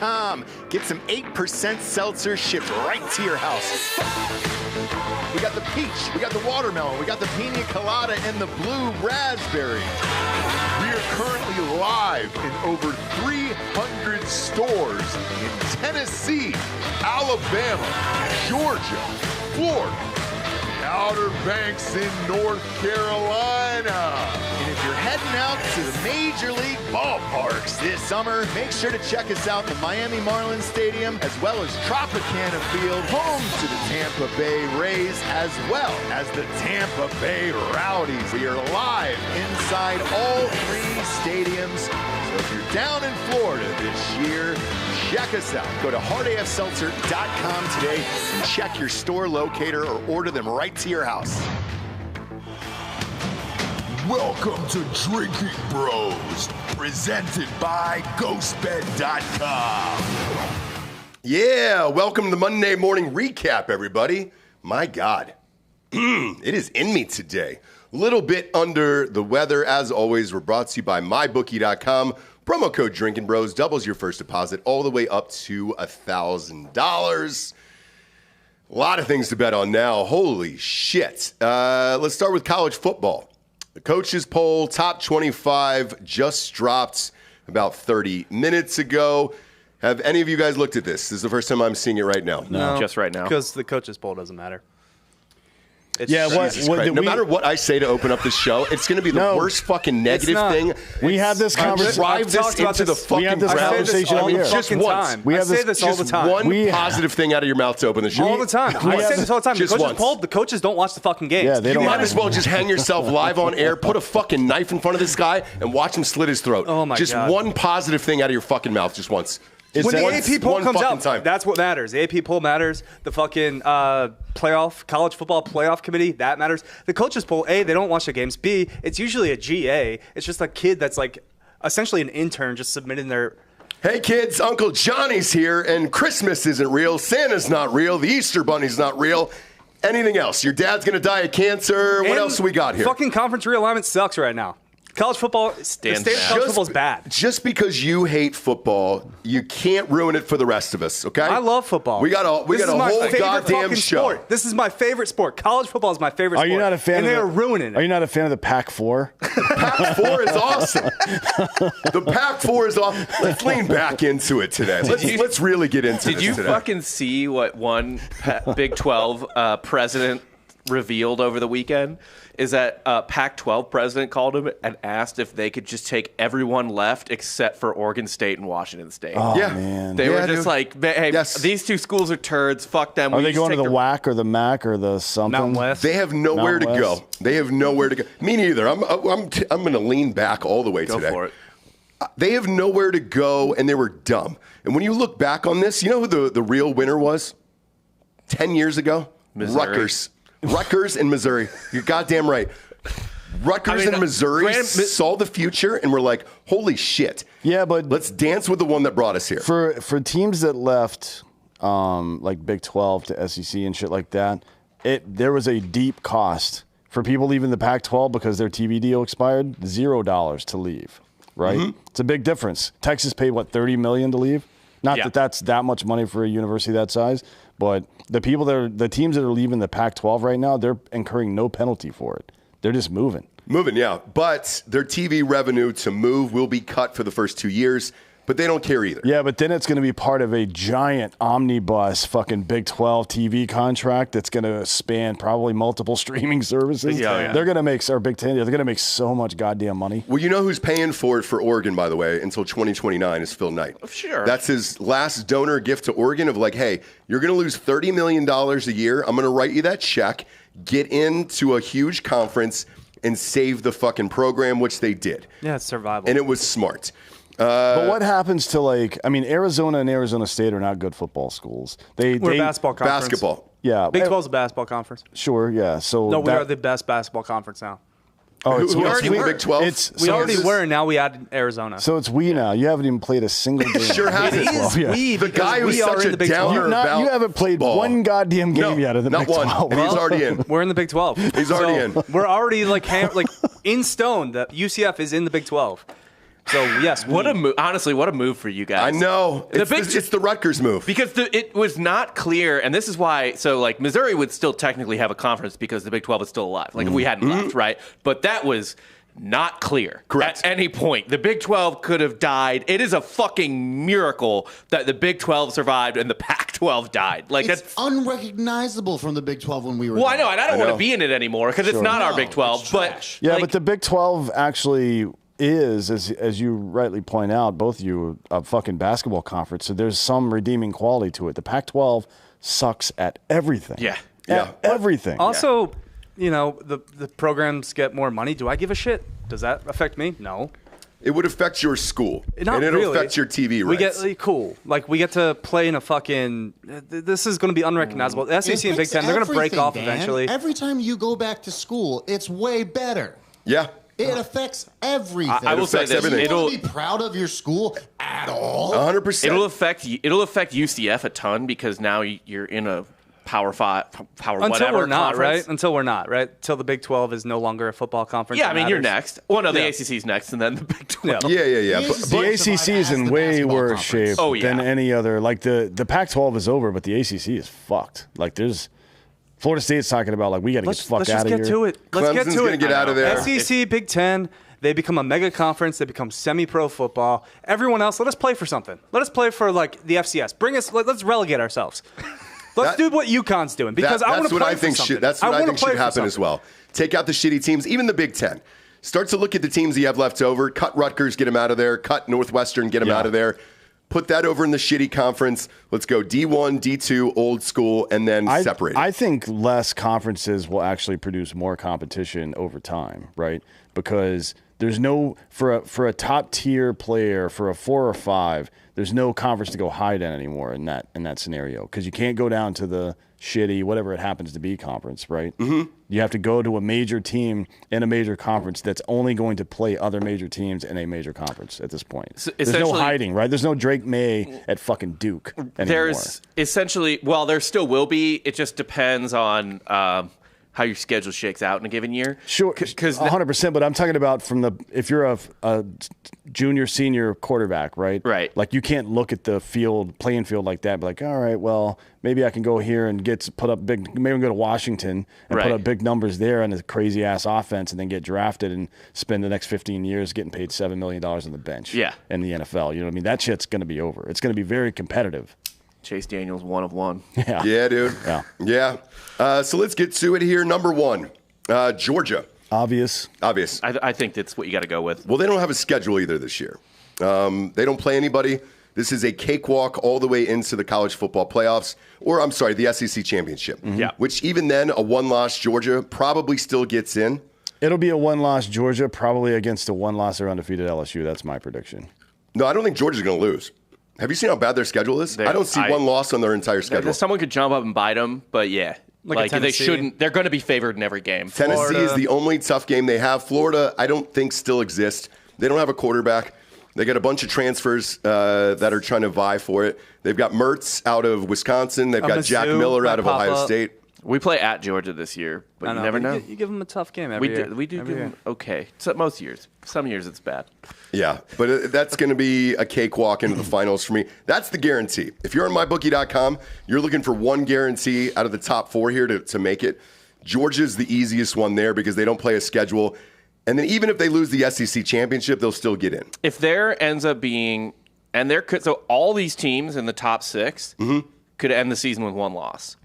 USWNT.com. Get some 8% seltzer shipped right to your house. We got the peach, we got the watermelon, we got the pina colada, and the blue raspberry. We are currently live in over 300 stores in Tennessee, Alabama, Georgia, Florida, Outer Banks in North Carolina. And if you're heading out to the Major League ballparks this summer, make sure to check us out in the Miami Marlins Stadium, as well as Tropicana Field, home to the Tampa Bay Rays, as well as the Tampa Bay Rowdies. We are live inside all three stadiums. So if you're down in Florida this year, check us out. Go to hardafseltzer.com today and check your store locator or order them right to your house. Welcome to Drinking Bros, presented by GhostBed.com. Yeah, welcome to the Monday morning recap, everybody. My God, it is in me today. A little bit under the weather. As always, we're brought to you by MyBookie.com. Promo code Drinkin' Bros doubles your first deposit all the way up to $1,000. A lot of things to bet on now. Holy shit. Let's start with college football. The coaches poll, top 25, just dropped about 30 minutes ago. Have any of you guys looked at this? This is the first time I'm seeing it right now. No, just right now. Because the coaches poll doesn't matter. No matter what I say to open up this show, it's going to be the worst fucking negative thing. We have this conversation. Drive this into the fucking We have this conversation every year. Just once. I say this all the time. One positive thing out of your mouth to open the show. All the time. I say this all the time. The coaches polled. The coaches don't watch the fucking games. Yeah, they don't. You might as well just hang yourself live on air, put a fucking knife in front of this guy, and watch him slit his throat. Oh my God. Just one positive thing out of your fucking mouth, just once. When the AP poll comes out, time. that's what matters. The AP poll matters. The fucking college football playoff committee, that matters. The coaches poll, A, they don't watch the games. B, it's usually a GA. It's just a kid that's like essentially an intern just submitting their... Hey kids, Uncle Johnny's here, and Christmas isn't real, Santa's not real, the Easter Bunny's not real. Anything else? Your dad's going to die of cancer. What else do we got here? Fucking conference realignment sucks right now. College football, the state of college football is bad. Just because you hate football, you can't ruin it for the rest of us, okay? I love football. We got a whole goddamn show. Sport. This is my favorite sport. College football is my favorite sport. Are you not a fan? And they are ruining it. Are you not a fan of the Pac-4? Pac-4 is awesome. The Pac-4 is awesome. Let's lean back into it today. Let's really get into this today. Did you fucking see what one Big 12 president revealed over the weekend? Is that Pac-12 president called him and asked if they could just take everyone left except for Oregon State and Washington State. Oh, yeah. Man. They were just like, hey, these two schools are turds. Fuck them. Are they going to the WAC or the MAC or the something? Mountain West? They have nowhere to go. They have nowhere to go. Me neither. I'm going to lean back all the way today. Go for it. They have nowhere to go, and they were dumb. And when you look back on this, you know who the real winner was? 10 years ago? Missouri. Rutgers and Missouri. You're goddamn right. Rutgers and Missouri saw the future and were like, holy shit. Yeah, but let's dance with the one that brought us here. For teams that left like Big 12 to SEC and shit like that, there was a deep cost for people leaving the Pac-12 because their TV deal expired, $0 to leave, right? Mm-hmm. It's a big difference. Texas paid, what, $30 million to leave? Not that that's that much money for a university that size, but the teams that are leaving the Pac-12 right now, they're incurring no penalty for it. They're just moving. Moving, yeah. But their TV revenue to move will be cut for the first 2 years, but they don't care either. Yeah, but then it's going to be part of a giant omnibus fucking Big 12 TV contract that's going to span probably multiple streaming services. Yeah. They're going to make, or Big 10, they're going to make so much goddamn money. Well, you know who's paying for it for Oregon, by the way, until 2029 is Phil Knight. Sure. That's his last donor gift to Oregon of like, hey, you're going to lose $30 million a year. I'm going to write you that check, get into a huge conference, and save the fucking program, which they did. Yeah, it's survival. And it was smart. But what happens to Arizona and Arizona State are not good football schools. We're a basketball conference. Basketball. Yeah. Big 12 is a basketball conference. Sure, yeah. So we are the best basketball conference now. Oh, who already were. Big 12? We already were, and now we added Arizona. So it's we now. You haven't even played a single game. Sure hasn't. It is we. The guy who's such a downer about you haven't played one goddamn game yet of the Big 12. Not one. And he's already in. We're in the Big 12. He's already in. We're already in stone that UCF is in the Big 12. So yes, What a move! Honestly, what a move for you guys. I know. It's the Rutgers move. Because it was not clear, and this is why. So, like, Missouri would still technically have a conference because the Big 12 is still alive. Like, if we hadn't left, right? But that was not clear. Correct. At any point. The Big 12 could have died. It is a fucking miracle that the Big 12 survived and the Pac-12 died. Like, It's unrecognizable from the Big 12 when we were well, I there. know, and I don't want to be in it anymore because it's not our Big 12. it's But trash. Yeah, like, but the Big 12 actually is, as you rightly point out, both of you, a fucking basketball conference. So there's some redeeming quality to it. The Pac-12 sucks at everything. Yeah. At everything. also, you know, the programs get more money. Do I give a shit? Does that affect me? No. It would affect your school. Not and it'll really. affect your TV rights. We get cool. Like we get to play in a fucking. This is going to be unrecognizable. The SEC and Big Ten, they're going to break off eventually. Every time you go back to school, it's way better. Yeah. It affects everything. I will say this: everything. You it'll want to be proud of your school at all? 100%. it'll affect UCF a ton because now you're in a Power Five, Power Until whatever we're not, conference. right? Until we're not, right? Until the Big 12 is no longer a football conference. Yeah, that I mean, you're matters. next. Well, no, the Yeah. ACC's next, and then the Big 12. Yeah. The But, ACC The ACC is survive in as the way basketball worse conference. shape Oh, yeah. than any other. Like the Pac-12 is over, but the ACC is fucked. Like there's Florida State's talking about like we got to get the fuck Let's out just of get here. to it. Let's get Clemson's to gonna it. get out of there. SEC, Big Ten, they become a mega conference. They become semi-pro football. Everyone else, let us play for something. Let us play for like the FCS. Bring us. Let's relegate ourselves. Let's do what UConn's doing because I want that's to what play I think for something. That's what I wanna think play should for happen as something. well. Take out the shitty teams, even the Big Ten. Start to look at the teams you have left over. Cut Rutgers, get them out of there. Cut Northwestern, get them out of there. Put that over in the shitty conference. Let's go D1, D2, old school, and then separate it. I think less conferences will actually produce more competition over time, right? Because there's no for a top tier player for a 4 or 5. There's no conference to go hide in anymore in that scenario because you can't go down to the shitty whatever it happens to be conference, right? Mm-hmm. You have to go to a major team in a major conference that's only going to play other major teams in a major conference at this point. So there's no essentially- hiding, right? There's no Drake Maye at fucking Duke anymore. There's essentially, well, there still will be. It just depends on how your schedule shakes out in a given year. Sure, because 100%. But I'm talking about if you're a junior, senior quarterback, right? Right. Like you can't look at the playing field like that. Be like, all right, well, maybe I can go here and put up big. Maybe I can go to Washington and Right. put up big numbers there and a crazy ass offense, and then get drafted and spend the next 15 years getting paid $7 million on the bench. Yeah. In the NFL, you know what I mean? That shit's going to be over. It's going to be very competitive. Chase Daniels, 1 of 1. Yeah, dude. Yeah. So let's get to it here. Number 1, Georgia. Obvious. I think that's what you got to go with. Well, they don't have a schedule either this year. They don't play anybody. This is a cakewalk all the way into the college football playoffs, or I'm sorry, the SEC Championship. Yeah. Which even then, a one-loss Georgia probably still gets in. It'll be a one-loss Georgia, probably against a one-loss or undefeated LSU. That's my prediction. No, I don't think Georgia's going to lose. Have you seen how bad their schedule is? I don't see one loss on their entire schedule. Someone could jump up and bite them, but yeah. Like they Tennessee. shouldn't. They're going to be favored in every game. Tennessee Florida. is the only tough game they have. Florida, I don't think still exists. They don't have a quarterback. They got a bunch of transfers that are trying to vie for it. They've got Mertz out of Wisconsin. They've got Jack Mizzou Miller out might of pop Ohio up. State. We play at Georgia this year, but you never know. You give them a tough game every year. We do Every give year. them okay. So most years. Some years it's bad. Yeah, but that's going to be a cakewalk into the finals for me. That's the guarantee. If you're on mybookie.com, you're looking for one guarantee out of the top 4 here to make it. Georgia's the easiest one there because they don't play a schedule. And then even if they lose the SEC championship, they'll still get in. If there ends up being, and there could, so all these teams in the top 6 could end the season with 1 loss.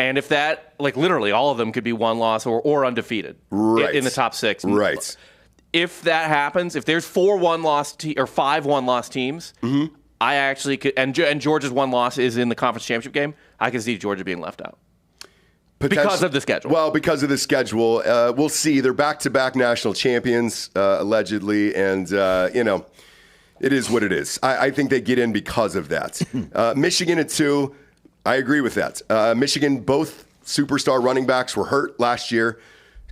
And if that, like literally all of them could be 1 loss or undefeated Right. in the top 6. Right. If that happens, if there's 4 1-loss or 5 1-loss teams, I actually could, and Georgia's 1 loss is in the conference championship game, I can see Georgia being left out. Because of the schedule. Well, because of the schedule. We'll see. They're back-to-back national champions, allegedly, and, it is what it is. I think they get in because of that. Michigan at 2, I agree with that. Michigan, both superstar running backs were hurt last year.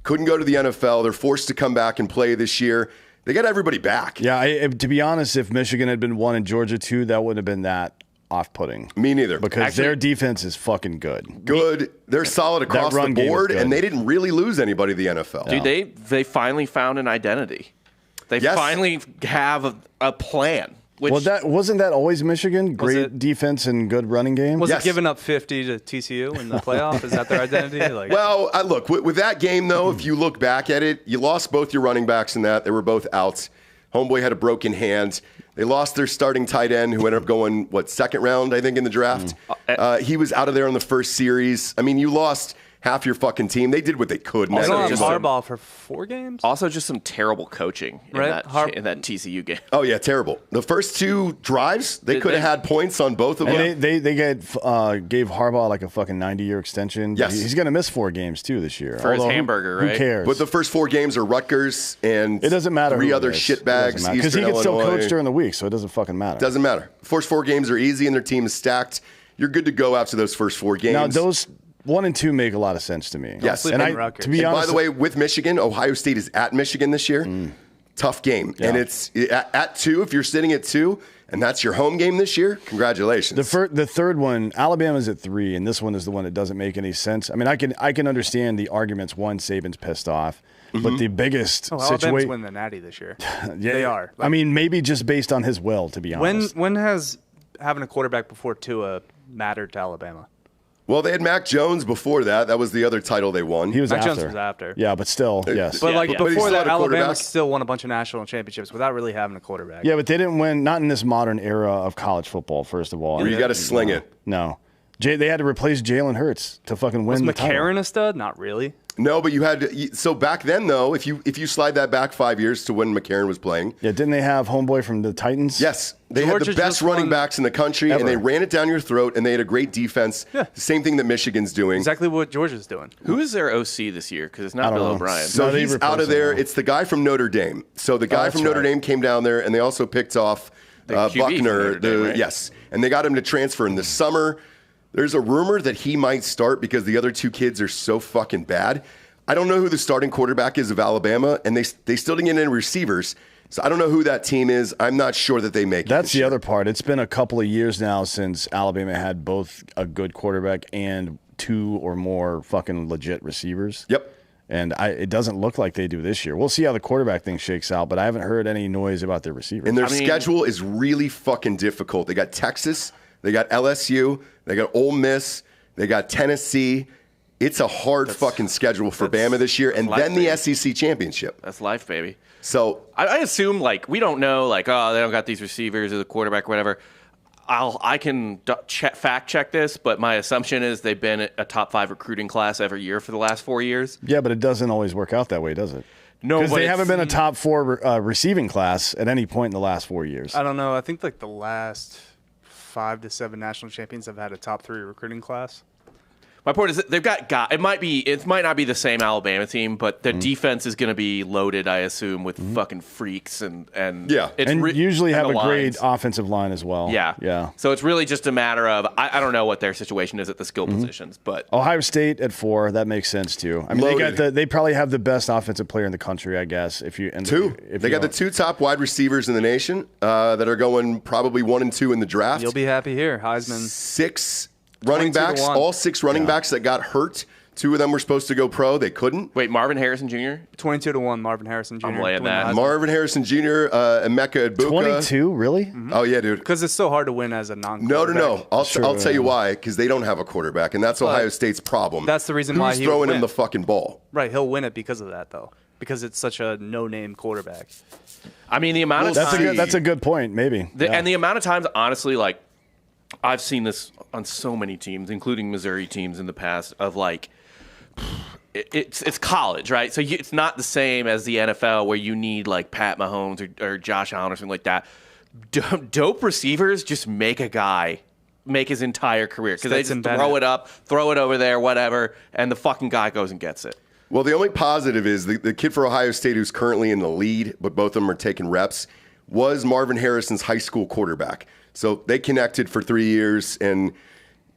Couldn't go to the NFL. They're forced to come back and play this year. They got everybody back. Yeah, to be honest, if Michigan had been 1 and Georgia 2, that wouldn't have been that off-putting. Me neither. Because their defense is fucking good. Good. They're solid across run the game is board, good. and they didn't really lose anybody to the NFL. Dude, they finally found an identity. They Yes. finally have a plan. Which Well, wasn't that always Michigan? Great it- defense and good running game. Was Yes. it giving up 50 to TCU in the playoff? Is that their identity? Like, Well, look, with that game, though, if you look back at it, you lost both your running backs in that. They were both out. Homeboy had a broken hand. They lost their starting tight end, who ended up going, second round, I think, in the draft. He was out of there in the first series. I mean, you lost half your fucking team. They did what they could. they man. don't have just Harbaugh for 4 games? also just some terrible coaching in, Right. in that TCU game. Oh, yeah, terrible. The first 2 drives, they Did could have they? had points on both of them. And they gave Harbaugh like a fucking 90-year extension. Yes. He's going to miss 4 games, too, this year. For his Although, hamburger, Who right? cares? But the first 4 games are Rutgers and it doesn't matter 3 who it other is. shitbags. Because he Eastern can still Illinois. coach during the week, so it doesn't fucking matter. Doesn't matter. First 4 games are easy, and their team is stacked. You're good to go after those first 4 games. Now, those 1 and 2 make a lot of sense to me. Yes. sleep and on I, Rutgers. to be And honest, by the way, with Michigan, Ohio State is at Michigan this year. Tough game. Yeah. And it's at 2, if you're sitting at 2, and that's your home game this year, congratulations. the third one, Alabama's at 3, and this one is the one that doesn't make any sense. I mean, I can understand the arguments. One, Saban's pissed off, but the biggest Alabama's situation. winning the Natty this year. Yeah, They are. I mean, maybe just based on his will, to be honest. When has having a quarterback before Tua mattered to Alabama? Well, they had Mac Jones before that. That was the other title they won. He was Mac after. Jones was after. Yeah, but still, yes. But Yeah, but he before still had that, a Alabama quarterback. still won a bunch of national championships without really having a quarterback. Yeah, but they didn't win, not in this modern era of college football, first of all. Where you got to sling it. No. They had to replace Jalen Hurts to fucking win Was the title. McCarron a stud? Not really. No, but you had to. So back then, though, if you slide that back 5 years to when McCarron was playing, Yeah, didn't they have homeboy from the Titans? yes, they had Georgia the best just running won- backs in the country, Ever. and they ran it down your throat, and they had a great defense. Yeah. The same thing that Michigan's doing. Exactly what Georgia's doing. Who is their OC this year? Because it's I not don't Bill know. O'Brien. So No, they he's replaced out of him there. now. It's the guy from Notre Dame. So the guy that's from Notre right. Dame came down there, and they also picked off The QB from Buckner. Notre Dame, right? Yes, and they got him to transfer in the summer. There's a rumor that he might start because the other 2 kids are so fucking bad. I don't know who the starting quarterback is of Alabama, and they still didn't get any receivers. So I don't know who that team is. I'm not sure that they make it. That's this the year. other part. It's been a couple of years now since Alabama had both a good quarterback and 2 or more fucking legit receivers. Yep. And it doesn't look like they do this year. We'll see how the quarterback thing shakes out, but I haven't heard any noise about their receivers. And their I mean- schedule is really fucking difficult. They got Texas, they got LSU, they got Ole Miss, they got Tennessee. It's a hard fucking schedule for Bama this year, and life, then the baby. SEC championship. That's life, baby. So I assume we don't know they don't got these receivers or the quarterback or whatever. I can fact check this, but my assumption is they've been a top 5 recruiting class every year for the last 4 years. Yeah, but it doesn't always work out that way, does it? No, Because but they haven't it's- been a top 4 receiving class at any point in the last 4 years. I don't know. I think the last 5 to 7 national champions have had a top 3 recruiting class. My point is that they've got it might not be the same Alabama team, but their defense is going to be loaded, I assume, with fucking freaks and Yeah. it's and usually have the a great lines. offensive line as well. Yeah. Yeah. So it's really just a matter of I don't know what their situation is at the skill positions, but Ohio State at 4, that makes sense too. I mean, Loaded. they probably have the best offensive player in the country, I guess. If you and 2. if They you got the don't- 2 top wide receivers in the nation that are going probably 1 and 2 in the draft. You'll be happy here. Heisman. 6 running 22 to backs, 1. all 6 running backs that got hurt. 2 of them were supposed to go pro. They couldn't. wait, Marvin Harrison Jr. 22 to 1, Marvin Harrison Jr. I'm laying that. Marvin Harrison Jr., Emeka Egbuka. 22, really? Oh, yeah, dude. Because it's so hard to win as a non. No. I'll Sure, tell you yeah. why. Because they don't have a quarterback, and that's Ohio State's problem. that's the reason why Who's he would throwing him win. the fucking ball? Right, he'll win it because of that, though. Because it's such a no-name quarterback. I mean, the amount of That's a time good. That's a good point. Maybe. Yeah. and the amount of times, honestly, I've seen this on so many teams, including Missouri teams in the past, of it's college, right? So it's not the same as the NFL where you need Pat Mahomes or Josh Allen or something like that. Dope receivers just make a guy make his entire career because they just Stetson throw Bennett. it up, throw it over there, whatever, and the fucking guy goes and gets it. Well, the only positive is the kid for Ohio State who's currently in the lead, but both of them are taking reps, was Marvin Harrison's high school quarterback. So they connected for 3 years, and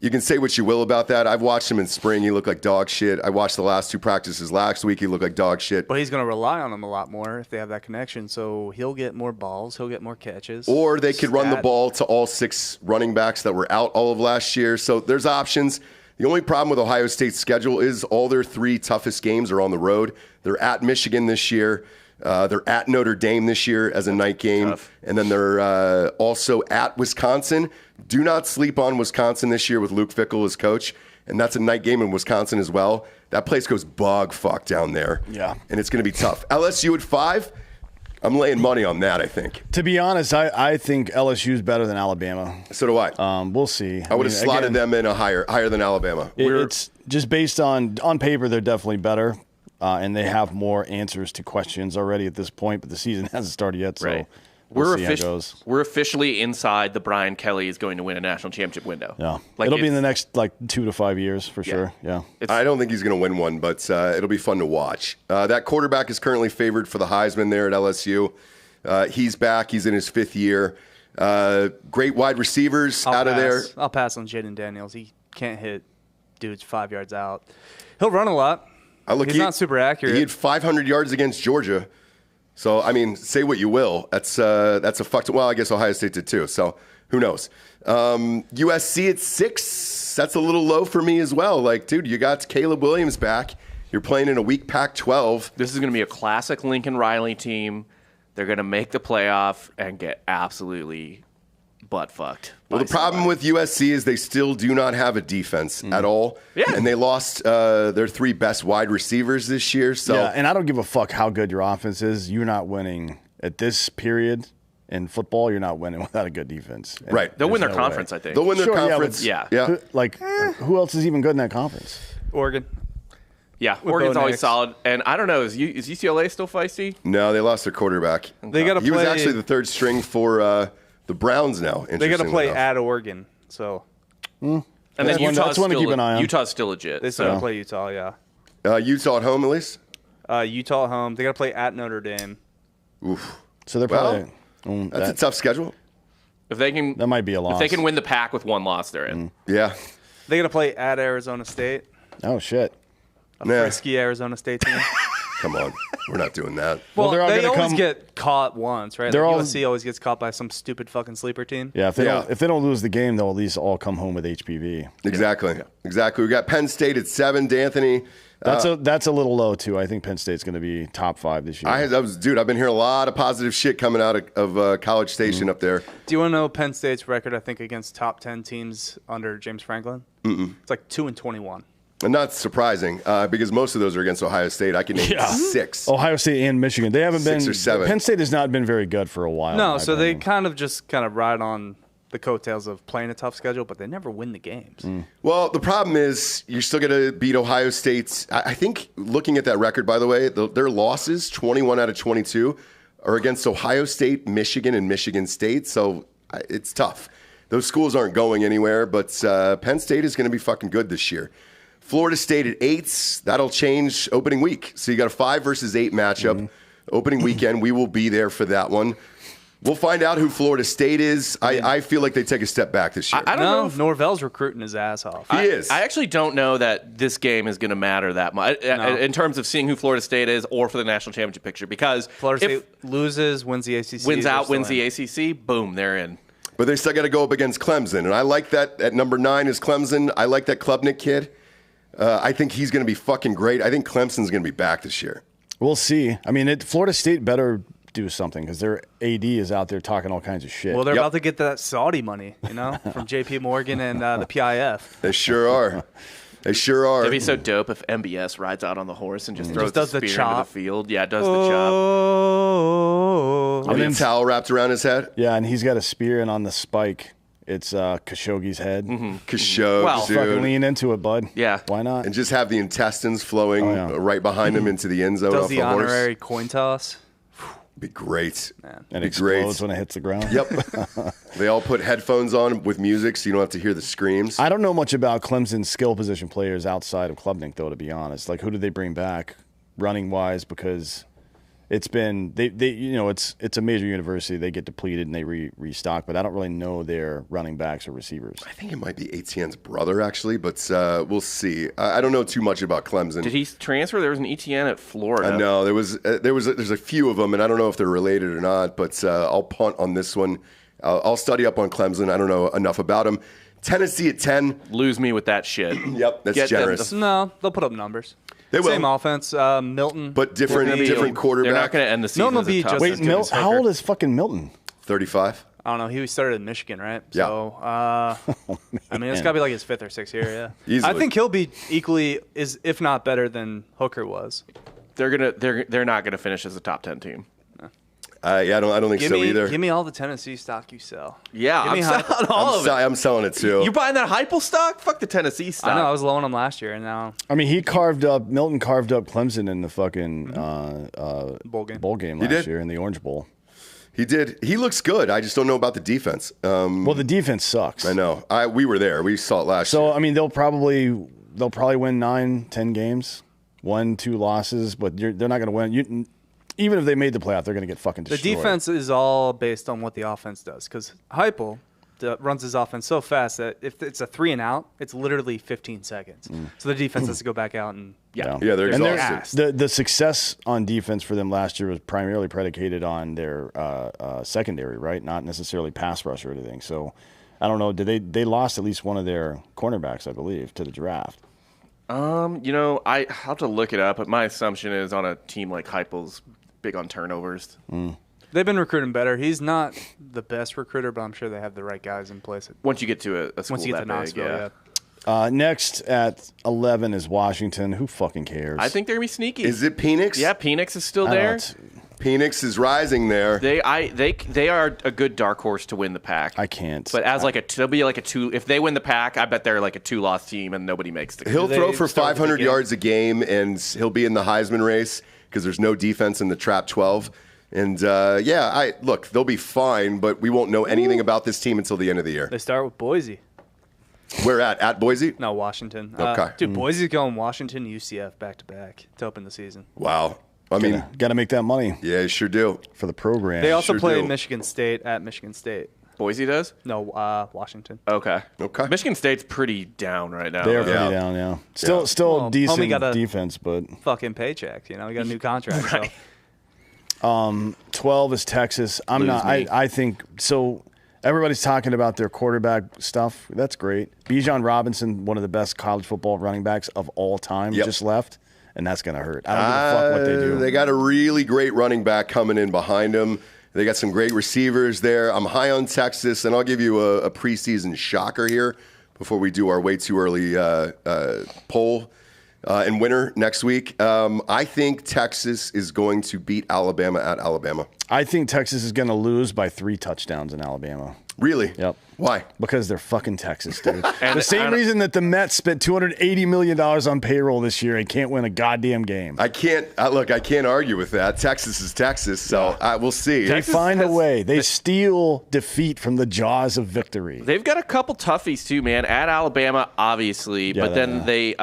you can say what you will about that. I've watched him in spring. He looked like dog shit. I watched the last 2 practices last week. He looked like dog shit. But he's going to rely on them a lot more if they have that connection. So he'll get more balls. He'll get more catches. Or they could run the Stat. ball to all 6 running backs that were out all of last year. So there's options. The only problem with Ohio State's schedule is all their 3 toughest games are on the road. They're at Michigan this year. They're at Notre Dame this year as a night game. Tough. And then they're also at Wisconsin. Do not sleep on Wisconsin this year with Luke Fickell as coach. And that's a night game in Wisconsin as well. That place goes bug fuck down there. Yeah. And it's going to be tough. LSU at 5. I'm laying money on that, I think. To be honest, I think LSU is better than Alabama. So do I. We'll see. I would have slotted them in a higher than Alabama. It's just based on paper, they're definitely better. And they have more answers to questions already at this point, but the season hasn't started yet, so Right. we'll see how it goes. We're officially inside the Brian Kelly is going to win a national championship window. Yeah, Like, it'll be in the next 2 to 5 years for sure. Yeah, I don't think he's going to win one, but it'll be fun to watch. That quarterback is currently favored for the Heisman there at LSU. He's back. He's in his 5th year. Great wide receivers out of there. I'll pass on Jaden Daniels. He can't hit dudes 5 yards out. He'll run a lot. He's not super accurate. He had 500 yards against Georgia. So, I mean, say what you will. That's a fucked. Well, I guess Ohio State did too. So, who knows? USC at 6. That's a little low for me as well. Like, dude, you got Caleb Williams back. You're playing in a weak Pac-12. This is going to be a classic Lincoln Riley team. They're going to make the playoff and get absolutely butt fucked. Well, the problem with USC is they still do not have a defense at all. Yeah. And they lost their 3 best wide receivers this year. So, yeah, and I don't give a fuck how good your offense is. You're not winning at this period in football. You're not winning without a good defense. And right. They'll win there's their no conference, way. I think. They'll win their Sure, yeah, conference. but- Yeah. Who else is even good in that conference? Oregon. Yeah, With Oregon's Bo always Nix. solid. And I don't know, is UCLA still feisty? No, they lost their quarterback. They got to He play. was actually the 3rd string for the Browns now. They got to interestingly play enough. at Oregon. So And That's then one- Utah's that's one to still keep an eye on. Utah's still legit. they still got to play Utah. Yeah. Utah at home, at least? Utah at home. They got to play at Notre Dame. Oof. So they're Well, probably That's a tough schedule. If they can, that might be a loss. If they can win the pack with 1 loss, they're in. Yeah. They got to play at Arizona State. Oh shit. Nah, Risky Arizona State team. come on. We're not doing that. Well, they're all they gonna always come- get caught once, right? They're Like all- USC always gets caught by some stupid fucking sleeper team. Yeah, if they Yeah. don't lose the game, they'll at least all come home with HPV. Exactly. Exactly. We got Penn State at 7. D'Anthony. That's a little low too. I think Penn State's going to be top 5 this year. Dude, I've been hearing a lot of positive shit coming out of College Station up there. Do you want to know Penn State's record? I think against top 10 teams under James Franklin. It's like 2-21. And not surprising because most of those are against Ohio State. I can name 6. Ohio State and Michigan. They haven't 6 been. or 7. Penn State has not been very good for a while. No, in my so they opinion. kind of ride on the coattails of playing a tough schedule, but they never win the games. Well, the problem is you're still going to beat Ohio State. I think looking at that record, by the way, their losses, 21 out of 22, are against Ohio State, Michigan, and Michigan State. So it's tough. Those schools aren't going anywhere, but Penn State is going to be fucking good this year. Florida State at 8. That'll change opening week. So you got a 5 versus 8 matchup. Opening weekend, we will be there for that one. We'll find out who Florida State is. I feel like they take a step back this year. I don't know No, if Norvell's recruiting his ass off. He is. I actually don't know that this game is going to matter that much in terms of seeing who Florida State is or for the national championship picture because Florida if State loses, wins the ACC. wins they're out, still wins in. the ACC, boom, they're in. But they still got to go up against Clemson. And I like that at number 9 is Clemson. I like that Klubnik kid. I think he's going to be fucking great. I think Clemson's going to be back this year. We'll see. I mean, Florida State better do something because their AD is out there talking all kinds of shit. Well, they're Yep. about to get that Saudi money, from JP Morgan and the PIF. They sure are. They sure are. It'd be so dope if MBS rides out on the horse and just throws does the the spear chop. into the field. Yeah, does the chop. Oh, With a towel wrapped around his head. yeah, and he's got a spear, and on the spike, it's Khashoggi's head. Khashoggi, Well, Fucking dude. lean into it, bud. Yeah. Why not? And just have the intestines flowing yeah. right behind him into the end zone does off the the horse. honorary coin toss. Be great. And Be explodes great. when it hits the ground. Yep. They all put headphones on with music so you don't have to hear the screams. I don't know much about Clemson's skill position players outside of Klubnik, though, to be honest. Like, who did they bring back running wise? Because it's been it's a major university. They get depleted and they restock, but I don't really know their running backs or receivers. I think it might be Etienne's brother, actually, but we'll see. I don't know too much about Clemson. Did he transfer? There was an ETN at Florida. No, there's a few of them, and I don't know if they're related or not. But I'll punt on this one. I'll study up on Clemson. I don't know enough about them. Tennessee at 10. Lose me with that shit. Yep, that's Get them generous. No, they'll put up numbers. They will. Same offense. Milton. But different quarterback. They're not going to end the season. Milton will as a be top just 10 Wait, team as how Hooker. old is fucking Milton? 35. I don't know. He started in Michigan, right? Yeah. So, I mean, it's got to be like his 5th or 6th year, yeah. Easily. I think he'll be equally, if not better than Hooker was. They're not gonna finish as a top 10 team. Yeah, I don't think so either. Give me all the Tennessee stock you sell. Yeah, Give me I'm selling all of it. I'm selling it too. You buying that Heupel stock? Fuck the Tennessee stock. I know. I was low on him last year, and now I mean, Milton carved up Clemson in the fucking bowl game. last year in the Orange Bowl. He did. He looks good. I just don't know about the defense. Well, the defense sucks. I know. We were there. We saw it last year. So I mean, they'll probably win 9-10 games, 1-2 losses, but they're not going to win. Even if they made the playoff, they're going to get fucking destroyed. The defense is all based on what the offense does, because Heupel runs his offense so fast that if it's a 3 and out, it's literally 15 seconds. So the defense has to go back out and Yeah, they're And exhausted. the success on defense for them last year was primarily predicated on their secondary, right? Not necessarily pass rush or anything. So I don't know. They lost at least one of their cornerbacks, I believe, to the draft. I have to look it up, but my assumption is on a team like Heupel's big on turnovers. they've been recruiting better. He's not the best recruiter, but I'm sure they have the right guys in place. Once you get to a school Once you get that to big, Knoxville, yeah. Next at 11 is Washington. Who fucking cares? I think they're gonna be sneaky. Is it Penix? Yeah, Penix is still I don't know, there. it's- Penix is rising there. They are a good dark horse to win the pack. I can't. But as they'll be like a 2. If they win the pack, I bet they're like a 2-loss team and nobody makes the. He'll they throw for start with the 500 game? yards a game, and he'll be in the Heisman race because there's no defense in the trap 12. And they'll be fine, but we won't know anything about this team until the end of the year. They start with Boise. We're at Boise. No, Washington. Okay. Dude, Boise's going Washington, UCF back-to-back to open the season. Wow. I mean, got to make that money yeah, you sure do. for the program. They also sure play do. Michigan State at Michigan State. Boise does. No, Washington. Okay. Okay. Michigan State's pretty down right now. They're though. pretty down, yeah. Still Well, decent homie got a- defense, but Fucking paycheck. You know, we got a new contract. Right. So 12 is Texas. I'm Lose not. me. I think so. Everybody's talking about their quarterback stuff. That's great. Bijan Robinson, one of the best college football running backs of all time, Yep. just left, and that's going to hurt. I don't give a fuck what they do. They got a really great running back coming in behind them. They got some great receivers there. I'm high on Texas, and I'll give you a preseason shocker here before we do our way too early poll and winner next week. I think Texas is going to beat Alabama at Alabama. I think Texas is going to lose by 3 touchdowns in Alabama. Really? Yep. Why? Because they're fucking Texas, dude. And the same I don't- reason that the Mets spent $280 million on payroll this year and can't win a goddamn game. I can't argue with that. Texas is Texas, so we'll see. They Texas find a has- way. They steal defeat from the jaws of victory. They've got a couple toughies too, man. At Alabama, obviously, Yeah, but then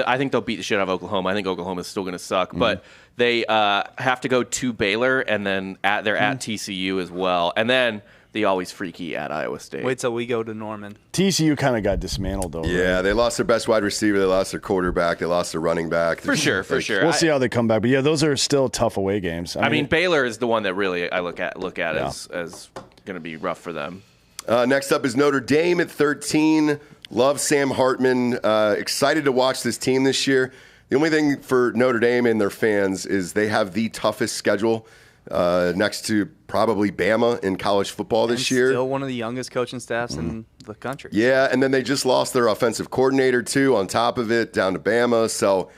I think they'll beat the shit out of Oklahoma. I think Oklahoma's still going to suck, but they have to go to Baylor, and then they're at TCU as well, and then the always freaky at Iowa State. wait till we go to Norman. TCU kind of got dismantled, though. Yeah, right? they lost their best wide receiver. They lost their quarterback. They lost their running back. for sure. We'll see how they come back. But yeah, those are still tough away games. I mean, Baylor is the one that really I look at Yeah. as going to be rough for them. Next up is Notre Dame at 13. Love Sam Hartman. Excited to watch this team this year. The only thing for Notre Dame and their fans is they have the toughest schedule next to probably Bama in college football this And year. Still one of the youngest coaching staffs in the country. Yeah, and then they just lost their offensive coordinator, too, on top of it, down to Bama. So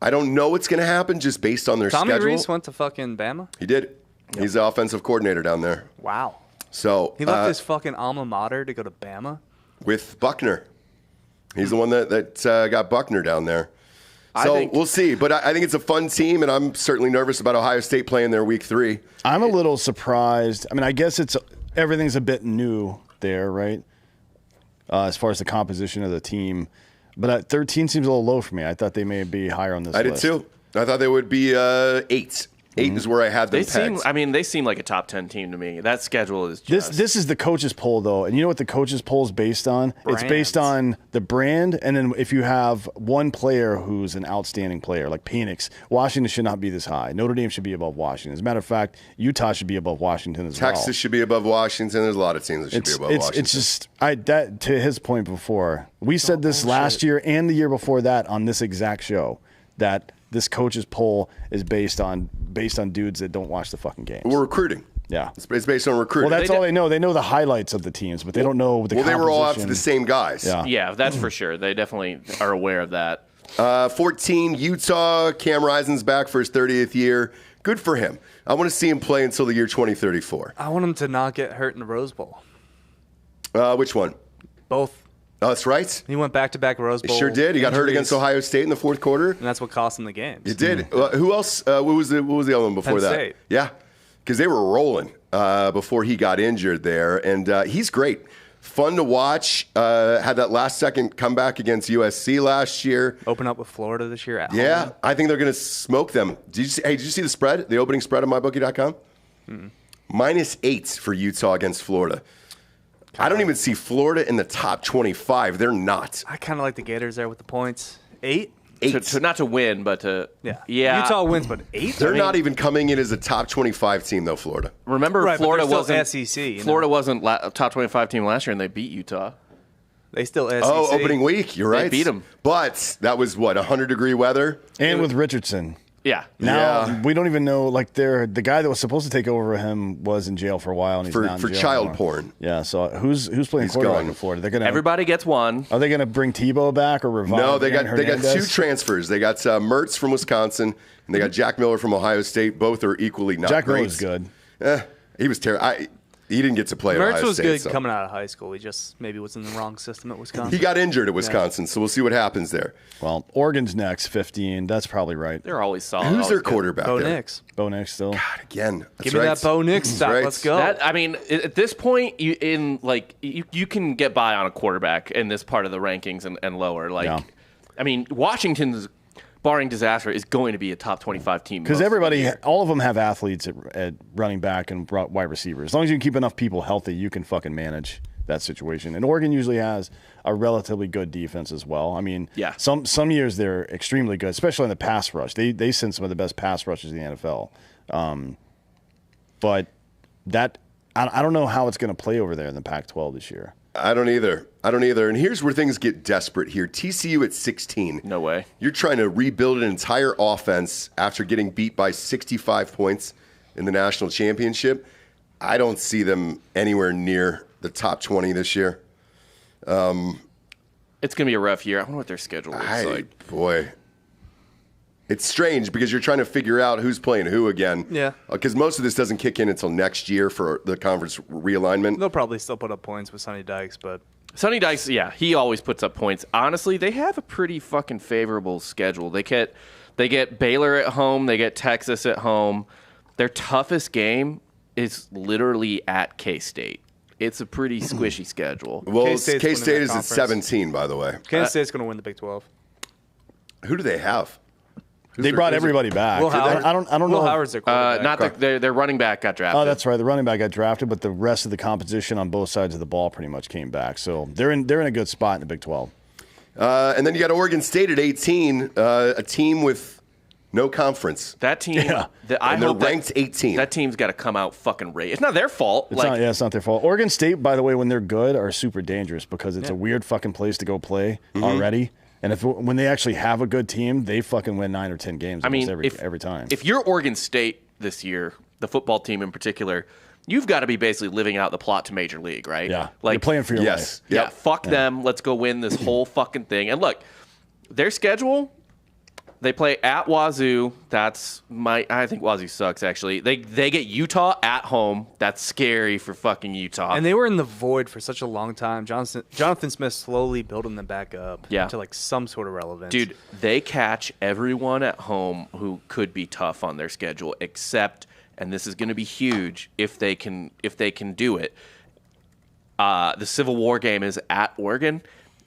I don't know what's going to happen just based on their Tommy schedule. Reese went to fucking Bama? He did. He's the offensive coordinator down there. Wow. So He left his fucking alma mater to go to Bama? with Buckner. He's the one that got Buckner down there. So we'll see. But I think it's a fun team, and I'm certainly nervous about Ohio State playing their week 3. I'm a little surprised. I mean, I guess everything's a bit new there, right? As far as the composition of the team. But at 13 seems a little low for me. I thought they may be higher on this I list. did too. I thought they would be 8. 8 is where I had them They seem like a top 10 team to me. That schedule is just This is the coaches poll, though. And you know what the coaches poll is based on? It's based on the brand. And then if you have one player who's an outstanding player, like Penix, Washington should not be this high. Notre Dame should be above Washington. As a matter of fact, Utah should be above Washington as well. Texas should be above Washington. There's a lot of teams that should be above Washington. It's just to his point before. We said this last year and the year before that on this exact show. that this coach's poll is based on dudes that don't watch the fucking games. We're recruiting. Yeah. It's based on recruiting. Well, that's all they know. They know the highlights of the teams, but they don't know the Well, they were all composition. after the same guys. Yeah. Yeah, that's for sure. They definitely are aware of that. 14, Utah. Cam Rising's back for his 30th year. Good for him. I want to see him play until the year 2034. I want him to not get hurt in the Rose Bowl. Which one? Both. Oh, that's right. He went back-to-back Rose He Bowl. sure did. He got hurt injuries, against Ohio State in the fourth quarter. and that's what cost him the games. He did. Who else? What was the other one before Penn that? State. Yeah, because they were rolling before he got injured there, and he's great. Fun to watch. Had that last-second comeback against USC last year. Open up with Florida this year at Yeah, home. I think they're going to smoke them. Did you see the spread? The opening spread on mybookie.com? -8 for Utah against Florida. I don't even see Florida in the top 25. They're not. I kind of like the Gators there with the points. 8? 8. To not to win, but to Yeah. yeah. Utah wins, but 8? They're not even coming in as a top 25 team, though, Florida. Remember, Right, but Florida they're still wasn't SEC. You Florida know? wasn't top 25 team last year, and they beat Utah. They still SEC. Oh, opening week. You're right. beat 'em. But that was, 100-degree weather? And with Richardson. Yeah. Now, Yeah. we don't even know, like, the guy that was supposed to take over him was in jail for a while. And he's not in For jail child anymore. porn. Yeah, so who's playing He's quarterback gone. in Florida? They're gonna Everybody gets one. Are they going to bring Tebow back or revive? No, they got Aaron they got Hernandez? 2 transfers. They got Mertz from Wisconsin, and they got Jack Miller from Ohio State. Both are equally not Jack great. Miller's good. He was terrible. He didn't get to play at Mertz Ohio was State. good so. coming out of high school. He just maybe was in the wrong system at Wisconsin. He got injured at Wisconsin, so we'll see what happens there. Well, Oregon's next, 15. That's probably right. They're always solid. Who's always their good. quarterback Bo there? Nix. Bo Nix still. God, again. That's Give me right. that Bo Nix That's stuff. right. Let's go. That, I mean, at this point, you can get by on a quarterback in this part of the rankings and lower. Like, Yeah. I mean, Washington's, barring disaster, is going to be a top 25 team. Because most of the everybody, year. all of them have athletes at running back and wide receiver. As long as you can keep enough people healthy, you can fucking manage that situation. And Oregon usually has a relatively good defense as well. I mean, Yeah. some years they're extremely good, especially in the pass rush. They send some of the best pass rushes in the NFL. But that I don't know how it's going to play over there in the Pac-12 this year. I don't either. And here's where things get desperate here. TCU at 16. No way. You're trying to rebuild an entire offense after getting beat by 65 points in the national championship. I don't see them anywhere near the top 20 this year. It's going to be a rough year. I wonder what their schedule looks like. Boy. It's strange because you're trying to figure out who's playing who again. Yeah. Because most of this doesn't kick in until next year for the conference realignment. They'll probably still put up points with Sonny Dykes, but Sonny Dykes, yeah, he always puts up points. Honestly, they have a pretty fucking favorable schedule. They get Baylor at home. They get Texas at home. Their toughest game is literally at K-State. It's a pretty squishy schedule. Well, K-State's K-State winning is that at conference. 17, by the way. Kansas State's going to win the Big 12. Who do they have? They brought everybody back. Will Howard. I don't know. Will Howard's their quarterback. Their running back got drafted. Oh, that's right. The running back got drafted, but the rest of the competition on both sides of the ball pretty much came back. So they're in a good spot in the Big 12. And then you got Oregon State at 18, a team with no conference. That team, Yeah. And they're ranked 18. That team's got to come out fucking rate. It's not their fault. It's not their fault. Oregon State, by the way, when they're good, are super dangerous because it's a weird fucking place to go play already. And when they actually have a good team, they fucking win 9 or 10 games every time. If you're Oregon State this year, the football team in particular, you've got to be basically living out the plot to Major League, right? Yeah. Like You're playing for your yes. life. Yeah, fuck them. Let's go win this whole fucking thing. And look, their schedule, they play at Wazoo. I think Wazoo sucks, actually. They get Utah at home. That's scary for fucking Utah. And they were in the void for such a long time. Jonathan Smith slowly building them back up Yeah. to like some sort of relevance. Dude, they catch everyone at home who could be tough on their schedule, except, and this is going to be huge if they can do it. The Civil War game is at Oregon.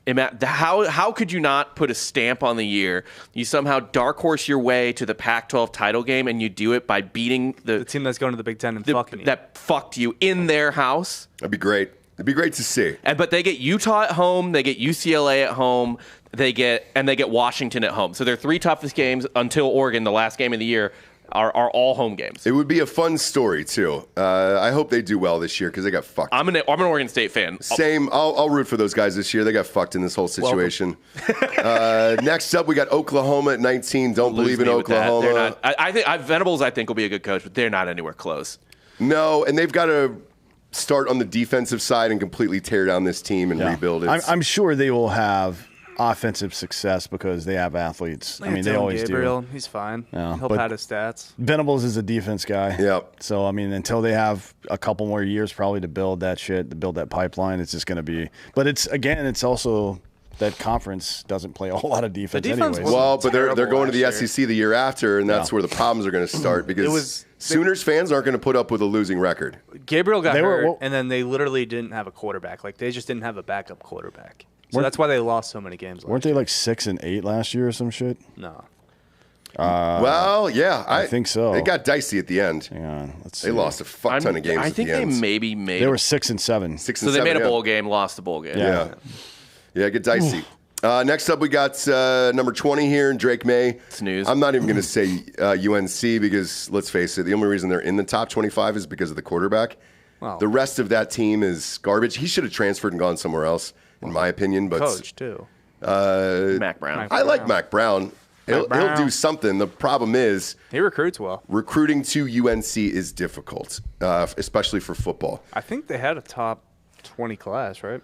How could you not put a stamp on the year? You somehow dark horse your way to the Pac-12 title game, and you do it by beating the team that's going to the Big Ten and fucking you. that fucked you in their house. That'd be great. It'd be great to see. But they get Utah at home, they get UCLA at home, they get Washington at home. So their 3 toughest games until Oregon, the last game of the year, are all home games. It would be a fun story too. I hope they do well this year because they got fucked. I'm an Oregon State fan. Same. I'll root for those guys this year. They got fucked in this whole situation. Next up, we got Oklahoma at 19. Don't believe in Oklahoma. They're not, I think Venables, I think, will be a good coach, but they're not anywhere close. No, and they've got to start on the defensive side and completely tear down this team and rebuild it. I'm sure they will have offensive success because they have athletes. I mean, they always Gabriel, do. He's fine. Yeah, He'll pad his stats. Venables is a defense guy. Yep. So, I mean, until they have a couple more years probably to build that shit, to build that pipeline, it's just going to be. But it's also that conference doesn't play a whole lot of defense, defense anyways. Well, but they're terrible going to the last year. SEC the year after, and that's where the problems are going to start because Sooners fans aren't going to put up with a losing record. Gabriel got They were- hurt, well- and then they literally didn't have a quarterback. Like, they just didn't have a backup quarterback. So that's why they lost so many games. Weren't they like 6-8 last year or some shit? No. Well, yeah. I think so. It got dicey at the end. Hang on. Let's see. They lost a fuck ton of games I think at the they end. maybe made They were 6-7. 6 So and they 7, made a yeah. bowl game, lost the bowl game. Yeah. Yeah, get dicey. Next up, we got number 20 here in Drake Maye. Snooze. I'm not even going to say UNC because, let's face it, the only reason they're in the top 25 is because of the quarterback. Wow. The rest of that team is garbage. He should have transferred and gone somewhere else, in my opinion. But Coach, too. Mac Brown. I like Mac Brown. He'll do something. The problem is He recruits well. recruiting to UNC is difficult, especially for football. I think they had a top 20 class, right?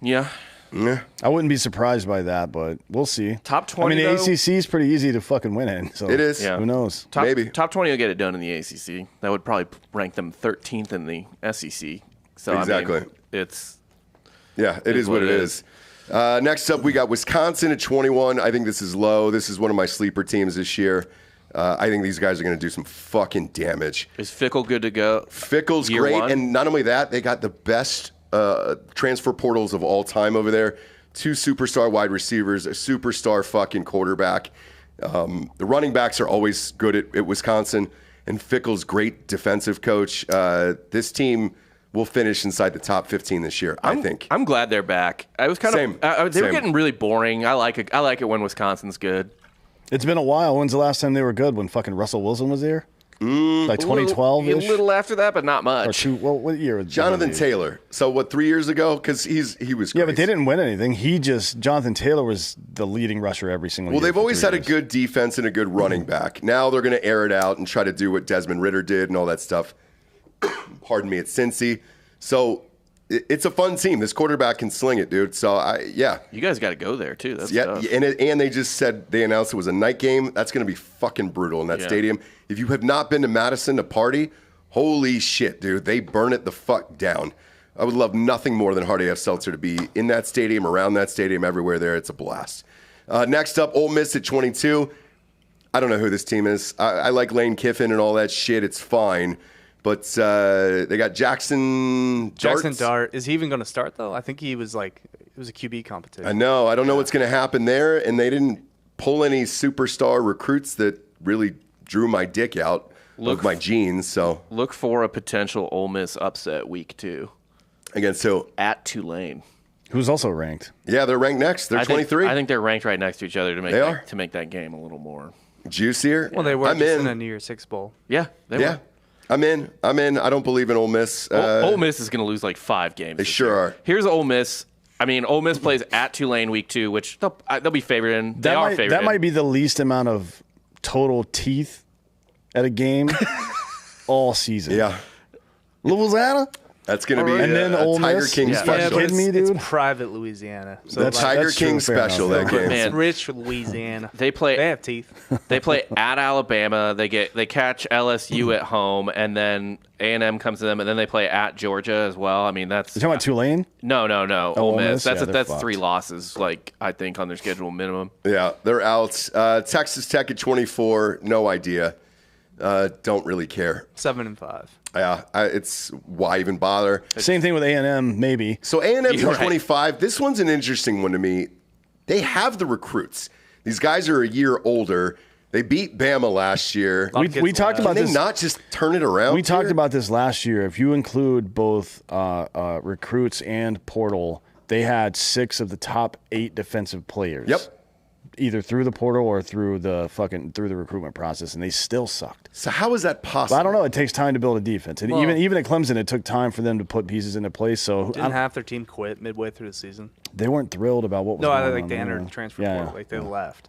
Yeah. Yeah. I wouldn't be surprised by that, but we'll see. Top 20, I mean, the though? ACC is pretty easy to fucking win in. So It is. Yeah. Who knows? Maybe. Top 20 will get it done in the ACC. That would probably rank them 13th in the SEC. So Exactly. I mean, it's Yeah, it is what it is. Next up, we got Wisconsin at 21. I think this is low. This is one of my sleeper teams this year. I think these guys are going to do some fucking damage. is Fickle good to go? Fickle's Year great, one? and not only that, they got the best transfer portals of all time over there. 2 superstar wide receivers, a superstar fucking quarterback. The running backs are always good at Wisconsin, and Fickle's great defensive coach. This team will finish inside the top 15 this year, I think. I'm glad they're back. I was kind Same. of they were Same. getting really boring. I like it when Wisconsin's good. It's been a while. When's the last time they were good? When fucking Russell Wilson was there? Like 2012 A ish? little after that, but not Or much. what year? was Jonathan he? Taylor. So what, 3 years ago? Because he was great. Yeah, but they didn't win anything. Jonathan Taylor was the leading rusher every single year. Well, they've for always 3 had a years. good defense and a good running back. Now they're going to air it out and try to do what Desmond Ritter did and all that stuff. Pardon me, at Cincy. So it's a fun team. This quarterback can sling it, dude. So, You guys got to go there too. That's Yeah, tough. and they just said they announced it was a night game. That's going to be fucking brutal in that Yeah. stadium. If you have not been to Madison to party, holy shit, dude. They burn it the fuck down. I would love nothing more than Hard AF Seltzer to be in that stadium, around that stadium, everywhere there. It's a blast. Next up, Ole Miss at 22. I don't know who this team is. I like Lane Kiffin and all that shit. It's fine. But they got Jackson Dart. Is he even going to start, though? I think it was a QB competition. I know. I don't know what's going to happen there. And they didn't pull any superstar recruits that really drew my dick out of my jeans. So Look for a potential Ole Miss upset week 2 against who? at Tulane. Who's also ranked. Yeah, they're ranked next. They're 23. I think they're ranked right next to each other to make They that, are. to make that game a little more. Juicier. Well, they were I'm just in. in a New Year's Six bowl. Yeah, they Yeah. were. I'm in. I don't believe in Ole Miss. Ole Miss is going to lose like 5 games. They this sure year. are. Here's Ole Miss. I mean, Ole Miss plays at Tulane week 2, which they'll be favored in. They are favored. That in. might be the least amount of total teeth at a game all season. Yeah. Louisiana? That's going to be And then a Ole Tiger Miss? King Yeah. special. kidding me, dude? It's private Louisiana. So The That's- Tiger that's King true, fair special, enough. that game. Man. it's rich Louisiana. They play. They have teeth. They play at Alabama. They catch LSU at home, and then A&M comes to them, and then they play at Georgia as well. I mean, that's You talking about Tulane? no. Oh, Ole Ole Miss. Miss? That's Yeah, they're that's fucked. 3 losses. Like I think on their schedule minimum. Yeah, they're out. Texas Tech at 24. No idea. Don't really care. 7-5. Yeah, it's why even bother? Same thing with A&M, maybe. So A&M's You're at right. 25. This one's an interesting one to me. They have the recruits. These guys are a year older. They beat Bama last year. We kids talked Can about they this. not just turn it around? We talked here? about this last year. If you include both recruits and portal, they had 6 of the top 8 defensive players. Yep. either through the portal or through the recruitment process, and they still sucked. So how is that possible? But I don't know. It takes time to build a defense, and even at Clemson, it took time for them to put pieces into place. So Didn't half their team quit midway through the season? they weren't thrilled about what was No, going like on. they entered Yeah. the transfer Yeah, portal. yeah. Like they left.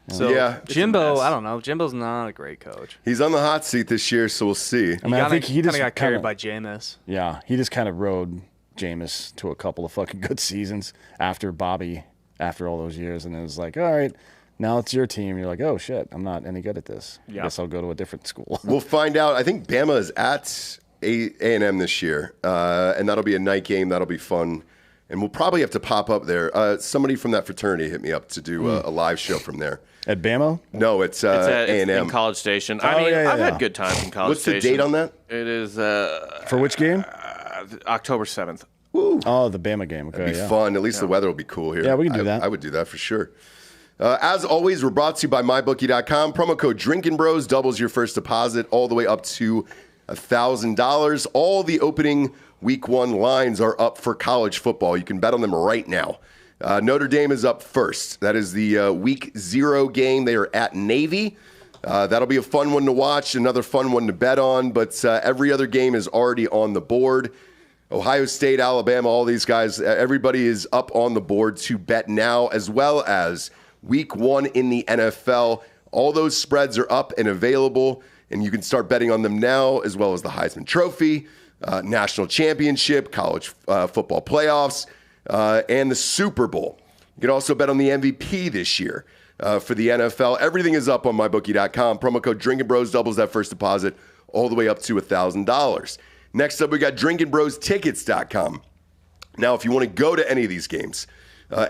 Yeah. So It's a Jimbo, mess. I don't know. Jimbo's not a great coach. He's on the hot seat this year, so we'll see. I mean, I think he just got carried by Jameis. Yeah, he just kind of rode Jameis to a couple of fucking good seasons after Bobby, after all those years, and it was like, all right, now it's your team. You're like, oh shit, I'm not any good at this. I guess I'll go to a different school. We'll find out. I think Bama is at A&M this year, and that'll be a night game. That'll be fun, and we'll probably have to pop up there. Somebody from that fraternity hit me up to do a live show from there. At Bama? No, it's It's A&M. in College Station. Oh, I mean, yeah, I've yeah. had good times in College What's the Station. date on that? It is For which game? October 7th. Oh, the Bama game. Okay, It'd be yeah. fun. At least the weather will be cool here. Yeah, we can do that. I would do that for sure. As always, we're brought to you by MyBookie.com. Promo code Drinkin Bros doubles your first deposit all the way up to $1,000. All the opening week 1 lines are up for college football. You can bet on them right now. Notre Dame is up first. That is the week 0 game. They are at Navy. That'll be a fun one to watch, another fun one to bet on, but every other game is already on the board. Ohio State, Alabama, all these guys, everybody is up on the board to bet now, as well as week 1 in the NFL. All those spreads are up and available, and you can start betting on them now, as well as the Heisman Trophy, National Championship, college football playoffs, and the Super Bowl. You can also bet on the MVP this year for the NFL. Everything is up on mybookie.com. Promo code Drinkin Bros doubles that first deposit all the way up to $1,000. Next up, we got drinkinbrostickets.com. Now, if you want to go to any of these games,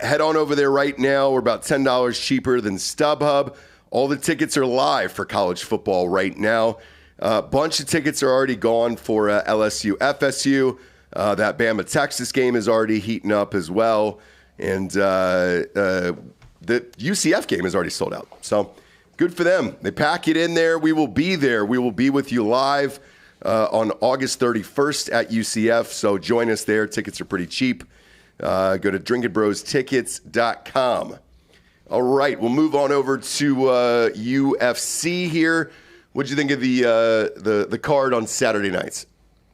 head on over there right now. We're about $10 cheaper than StubHub. All the tickets are live for college football right now. A bunch of tickets are already gone for LSU, FSU. That Bama-Texas game is already heating up as well. And the UCF game is already sold out. So good for them. They pack it in there. We will be there. We will be with you live on August 31st at UCF. So join us there. Tickets are pretty cheap. Go to drinkinbrostickets.com. All right, we'll move on over to UFC here. What'd you think of the card on Saturday nights?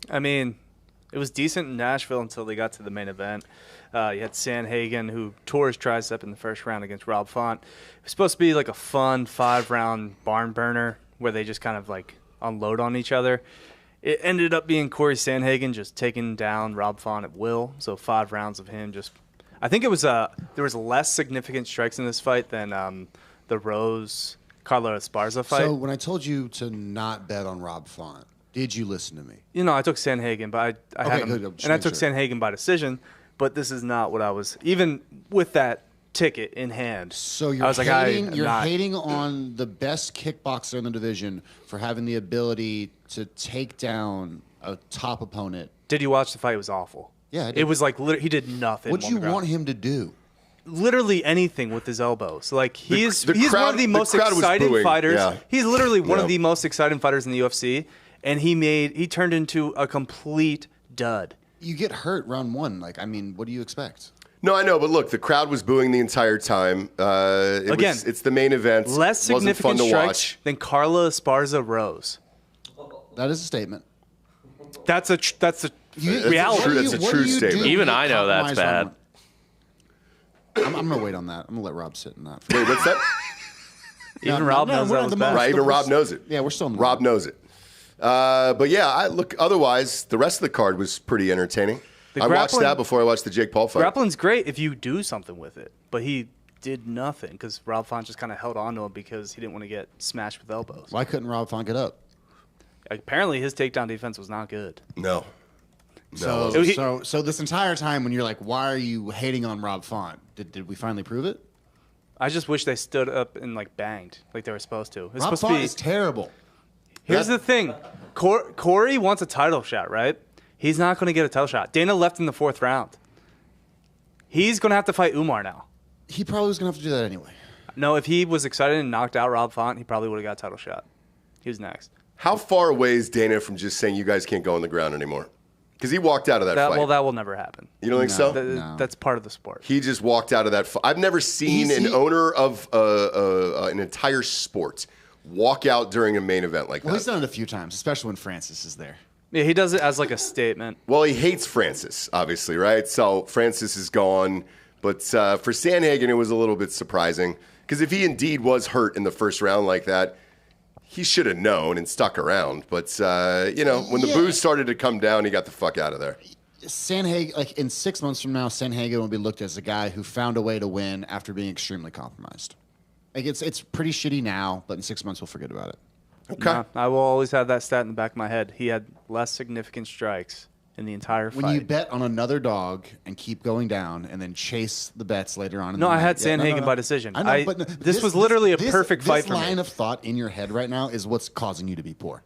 I mean, it was decent in Nashville until they got to the main event. You had Sandhagen, who tore his tricep in the first round against Rob Font. It was supposed to be like a fun 5-round barn burner where they just kind of like unload on each other. It ended up being Corey Sandhagen just taking down Rob Font at will. So 5 rounds of him just. I think it was there was less significant strikes in this fight than the Rose Carlo Esparza fight. So when I told you to not bet on Rob Font, did you listen to me? You know, I took Sandhagen, but I had him, good. and I took Sandhagen by decision. But this is not what I was. Even with that ticket in hand, So you're I was like, hating on the best kickboxer in the division for having the ability to take down a top opponent. Did you watch the fight? It was awful. Yeah, I did. It was like he did nothing. What do on you the ground. want him to do? Literally anything with his elbows. Like he's the one crowd- of the most the crowd was exciting booing, fighters. yeah. He's literally one Yeah. of the most exciting fighters in the UFC, and he turned into a complete dud. You get hurt round 1. Like, I mean, what do you expect? No, I know, but look, the crowd was booing the entire time. Again, it's the main event. Less Wasn't fun significant to strikes watch. than Carla Esparza Rose. That is a statement. That's a reality. true- that's a true statement. Even I know that's bad. I'm going to wait on that. I'm going to let Rob sit in that. Wait, what's that? Even Rob knows we're that not was the bad. most- Right, even Rob knows it. Yeah, we're still in the Rob knows it. But yeah, look. Otherwise, the rest of the card was pretty entertaining. The I watched grappling- that before I watched the Jake Paul fight. Grappling's great if you do something with it, but he did nothing because Rob Font just kind of held on to him because he didn't want to get smashed with elbows. Why couldn't Rob Font get up? Apparently, his takedown defense was not good. No. So, He- so this entire time when you're like, why are you hating on Rob Font? Did we finally prove it? I just wish they stood up and like banged like they were supposed to. It's Rob supposed Font to be. is terrible. Here's the thing, Corey wants a title shot, right? He's not going to get a title shot. Dana left in the 4th round. He's going to have to fight Umar now. He probably was going to have to do that anyway. No, if he was excited and knocked out Rob Font, he probably would have got a title shot. He was next. How far away is Dana from just saying you guys can't go on the ground anymore? Because he walked out of that fight. Well, that will never happen. You don't think so? No. That's part of the sport. He just walked out of that fight. I've never seen an owner of an entire sport walk out during a main event like that. Well, he's done it a few times, especially when Francis is there. Yeah, he does it as like a statement. Well, he hates Francis, obviously, right? So Francis is gone. But for Sandhagen, it was a little bit surprising. Because if he indeed was hurt in the first round like that, he should have known and stuck around. But, when the booze started to come down, he got the fuck out of there. Sandhagen, like in 6 months from now, Sandhagen will be looked at as a guy who found a way to win after being extremely compromised. Like it's pretty shitty now, but in 6 months we'll forget about it. Okay. No, I will always have that stat in the back of my head. He had less significant strikes in the entire fight. When you bet on another dog and keep going down and then chase the bets later on. No, I had Sandhagen by decision. I know, but this was literally a perfect fight for me. This line of thought in your head right now is what's causing you to be poor.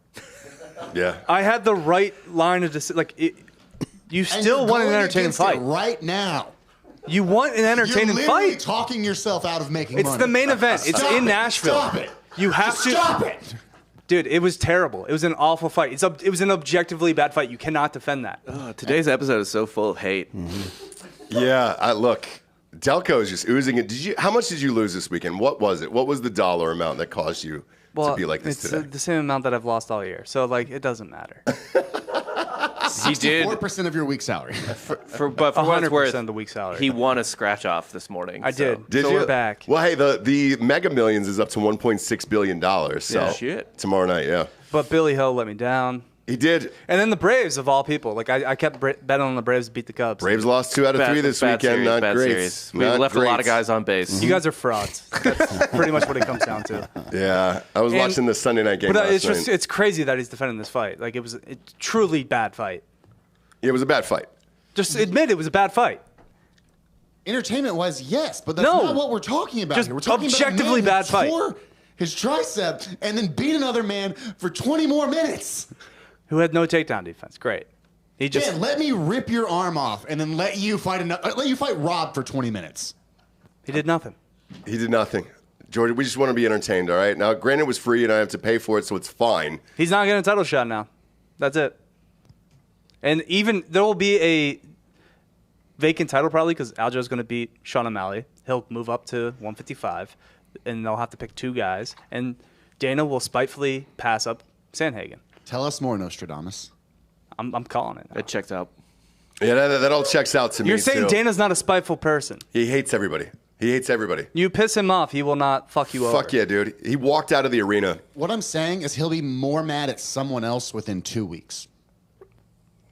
Yeah. I had the right line of decision. You still want an entertaining fight right now. You want an entertaining You're fight. talking yourself out of making It's money. the main event. It's Stop in it. Nashville. Stop it. You have to Stop it. Dude, it was terrible. It was an awful fight. It was an objectively bad fight. You cannot defend that. Today's episode is so full of hate. Yeah, look, Delco is just oozing it. How much did you lose this weekend? What was it? What was the dollar amount that caused you to be like this it's today? the same amount that I've lost all year. So, it doesn't matter. He did 4% of your week salary. but for what it's 100% worth, of the week salary. he won a scratch off this morning. I so. did. Did so you? we're back. Well, hey, the Mega Millions is up to $1.6 billion. So Yeah, shit. tomorrow night, yeah. But Billy Hill let me down. He did. And then the Braves, of all people. I kept betting on the Braves to beat the Cubs. Braves lost 2 out of 3 this bad weekend. series, Not bad great. series. We Not left a lot great. of guys on base. You guys are frauds. That's pretty much what it comes down to. Yeah, I was watching the Sunday night game But last night. it's crazy that he's defending this fight. It was a truly bad fight. It was a bad fight. Just admit it was a bad fight. Entertainment-wise, yes, but that's No. not what we're talking about Just here. We're talking objectively about a man bad fight. who tore his tricep and then beat another man for 20 more minutes. Who had no takedown defense. Great. He just Dan, let me rip your arm off and then let you fight Rob for 20 minutes. he did nothing. He did nothing. Jordan, we just want to be entertained, all right? Now, granted, it was free and I have to pay for it, so it's fine. He's not getting a title shot now. That's it. And even there will be a vacant title probably because Aljo's going to beat Sean O'Malley. He'll move up to 155, and they'll have to pick 2 guys. And Dana will spitefully pass up Sandhagen. Tell us more, Nostradamus. I'm calling it now. It checked out. Yeah, that all checks out to me, You're saying too. Dana's not a spiteful person. He hates everybody. He hates everybody. You piss him off, he will not fuck you over. Fuck yeah, dude. He walked out of the arena. What I'm saying is he'll be more mad at someone else within 2 weeks.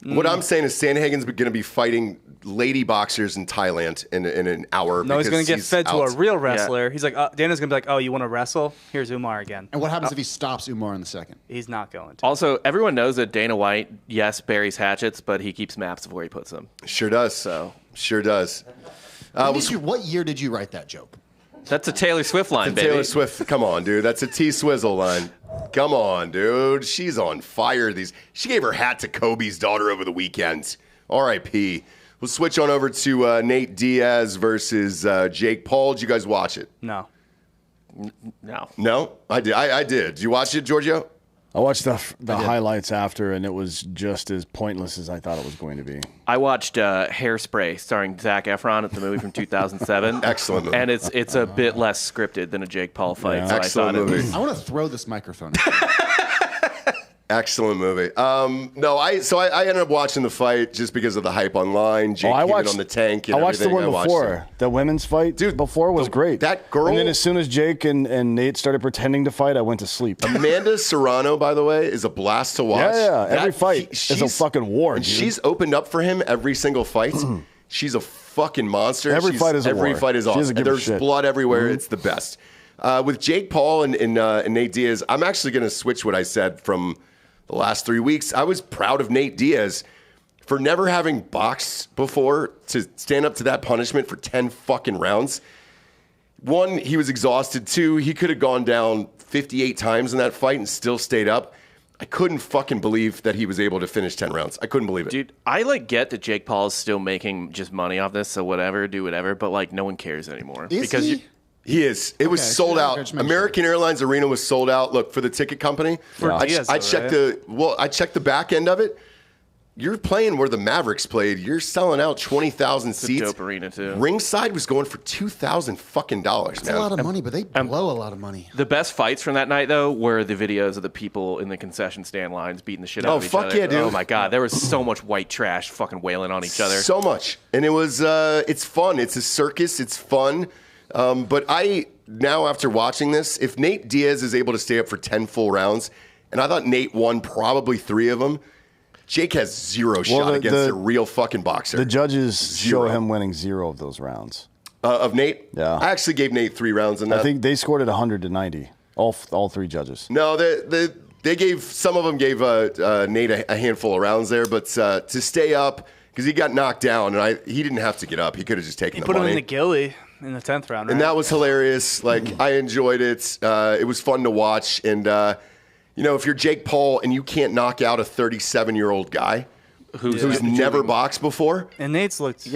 What I'm saying is Sandhagen's going to be fighting lady boxers in Thailand in an hour. No, he's going to get fed to a out. real wrestler. He's like, Dana's going to be like, oh, you want to wrestle? Here's Umar again. And what happens if he stops Umar in the second? He's not going to. Also, everyone knows that Dana White, yes, buries hatchets, but he keeps maps of where he puts them. Sure does. Sure does. What year did you write that joke? That's a Taylor Swift line, baby. Taylor Swift, come on, dude. That's a T-Swizzle line. Come on, dude. She's on fire. She gave her hat to Kobe's daughter over the weekend. R.I.P. We'll switch on over to Nate Diaz versus Jake Paul. Did you guys watch it? No. No. No? I did. I did. Did you watch it, Giorgio? I watched the highlights after, and it was just as pointless as I thought it was going to be. I watched Hairspray starring Zac Efron at the movie from 2007. Excellent movie. And it's a bit less scripted than a Jake Paul fight. Yeah. So Excellent I thought movie. I want to throw this microphone. Excellent movie. I ended up watching the fight just because of the hype online. Jake I keeping watched on the tank and I watched the everything. one before. The women's fight before was great. that girl- And then as soon as Jake and Nate started pretending to fight, I went to sleep. Amanda Serrano, by the way, is a blast to watch. Yeah. Every fight is a she's- fucking war, And dude. she's opened up for him every single fight. She's a fucking monster. Every fight is a Every war. fight is She awesome. doesn't give a There's shit. blood everywhere. It's the best. With Jake Paul and Nate Diaz, I'm actually going to switch what I said from the last 3 weeks. I was proud of Nate Diaz for never having boxed before to stand up to that punishment for 10 fucking rounds. 1, he was exhausted. 2, he could have gone down 58 times in that fight and still stayed up. I couldn't fucking believe that he was able to finish 10 rounds. I couldn't believe it. Dude, I get that Jake Paul is still making just money off this, so whatever, do whatever, but no one cares anymore. Is because he? He is. It was Okay, sold so out. just mention American Airlines Arena was sold out. Look, for the ticket company, For I Diaz, checked though, right? I checked the back end of it. you're playing where the Mavericks played. You're selling out 20,000 seats. Dope arena too. Ringside was going for $2,000 fucking dollars. It's a lot of money, but they blow a lot of money. The best fights from that night, though, were the videos of the people in the concession stand lines beating the shit out of each other. Oh, fuck yeah, dude. Oh, my God. There was so much white trash fucking wailing on each other. So much. And it was, it's fun. It's a circus. It's fun. But now after watching this, if Nate Diaz is able to stay up for 10 full rounds, and I thought Nate won probably 3 of them, Jake has zero shot against a real fucking boxer. The judges show him winning 0 of those rounds. Of Nate? Yeah. I actually gave Nate 3 rounds in that. I think they scored it 100 to 90. All 3 judges. No, they gave, some of them gave Nate a handful of rounds there, but to stay up, because he got knocked down, and he didn't have to get up. He could have just taken the money. He put him in the ghillie in the 10th round, right? And that was hilarious. Like, I enjoyed it. It was fun to watch. And, if you're Jake Paul and you can't knock out a 37-year-old guy who's never boxed before. And Nate's looked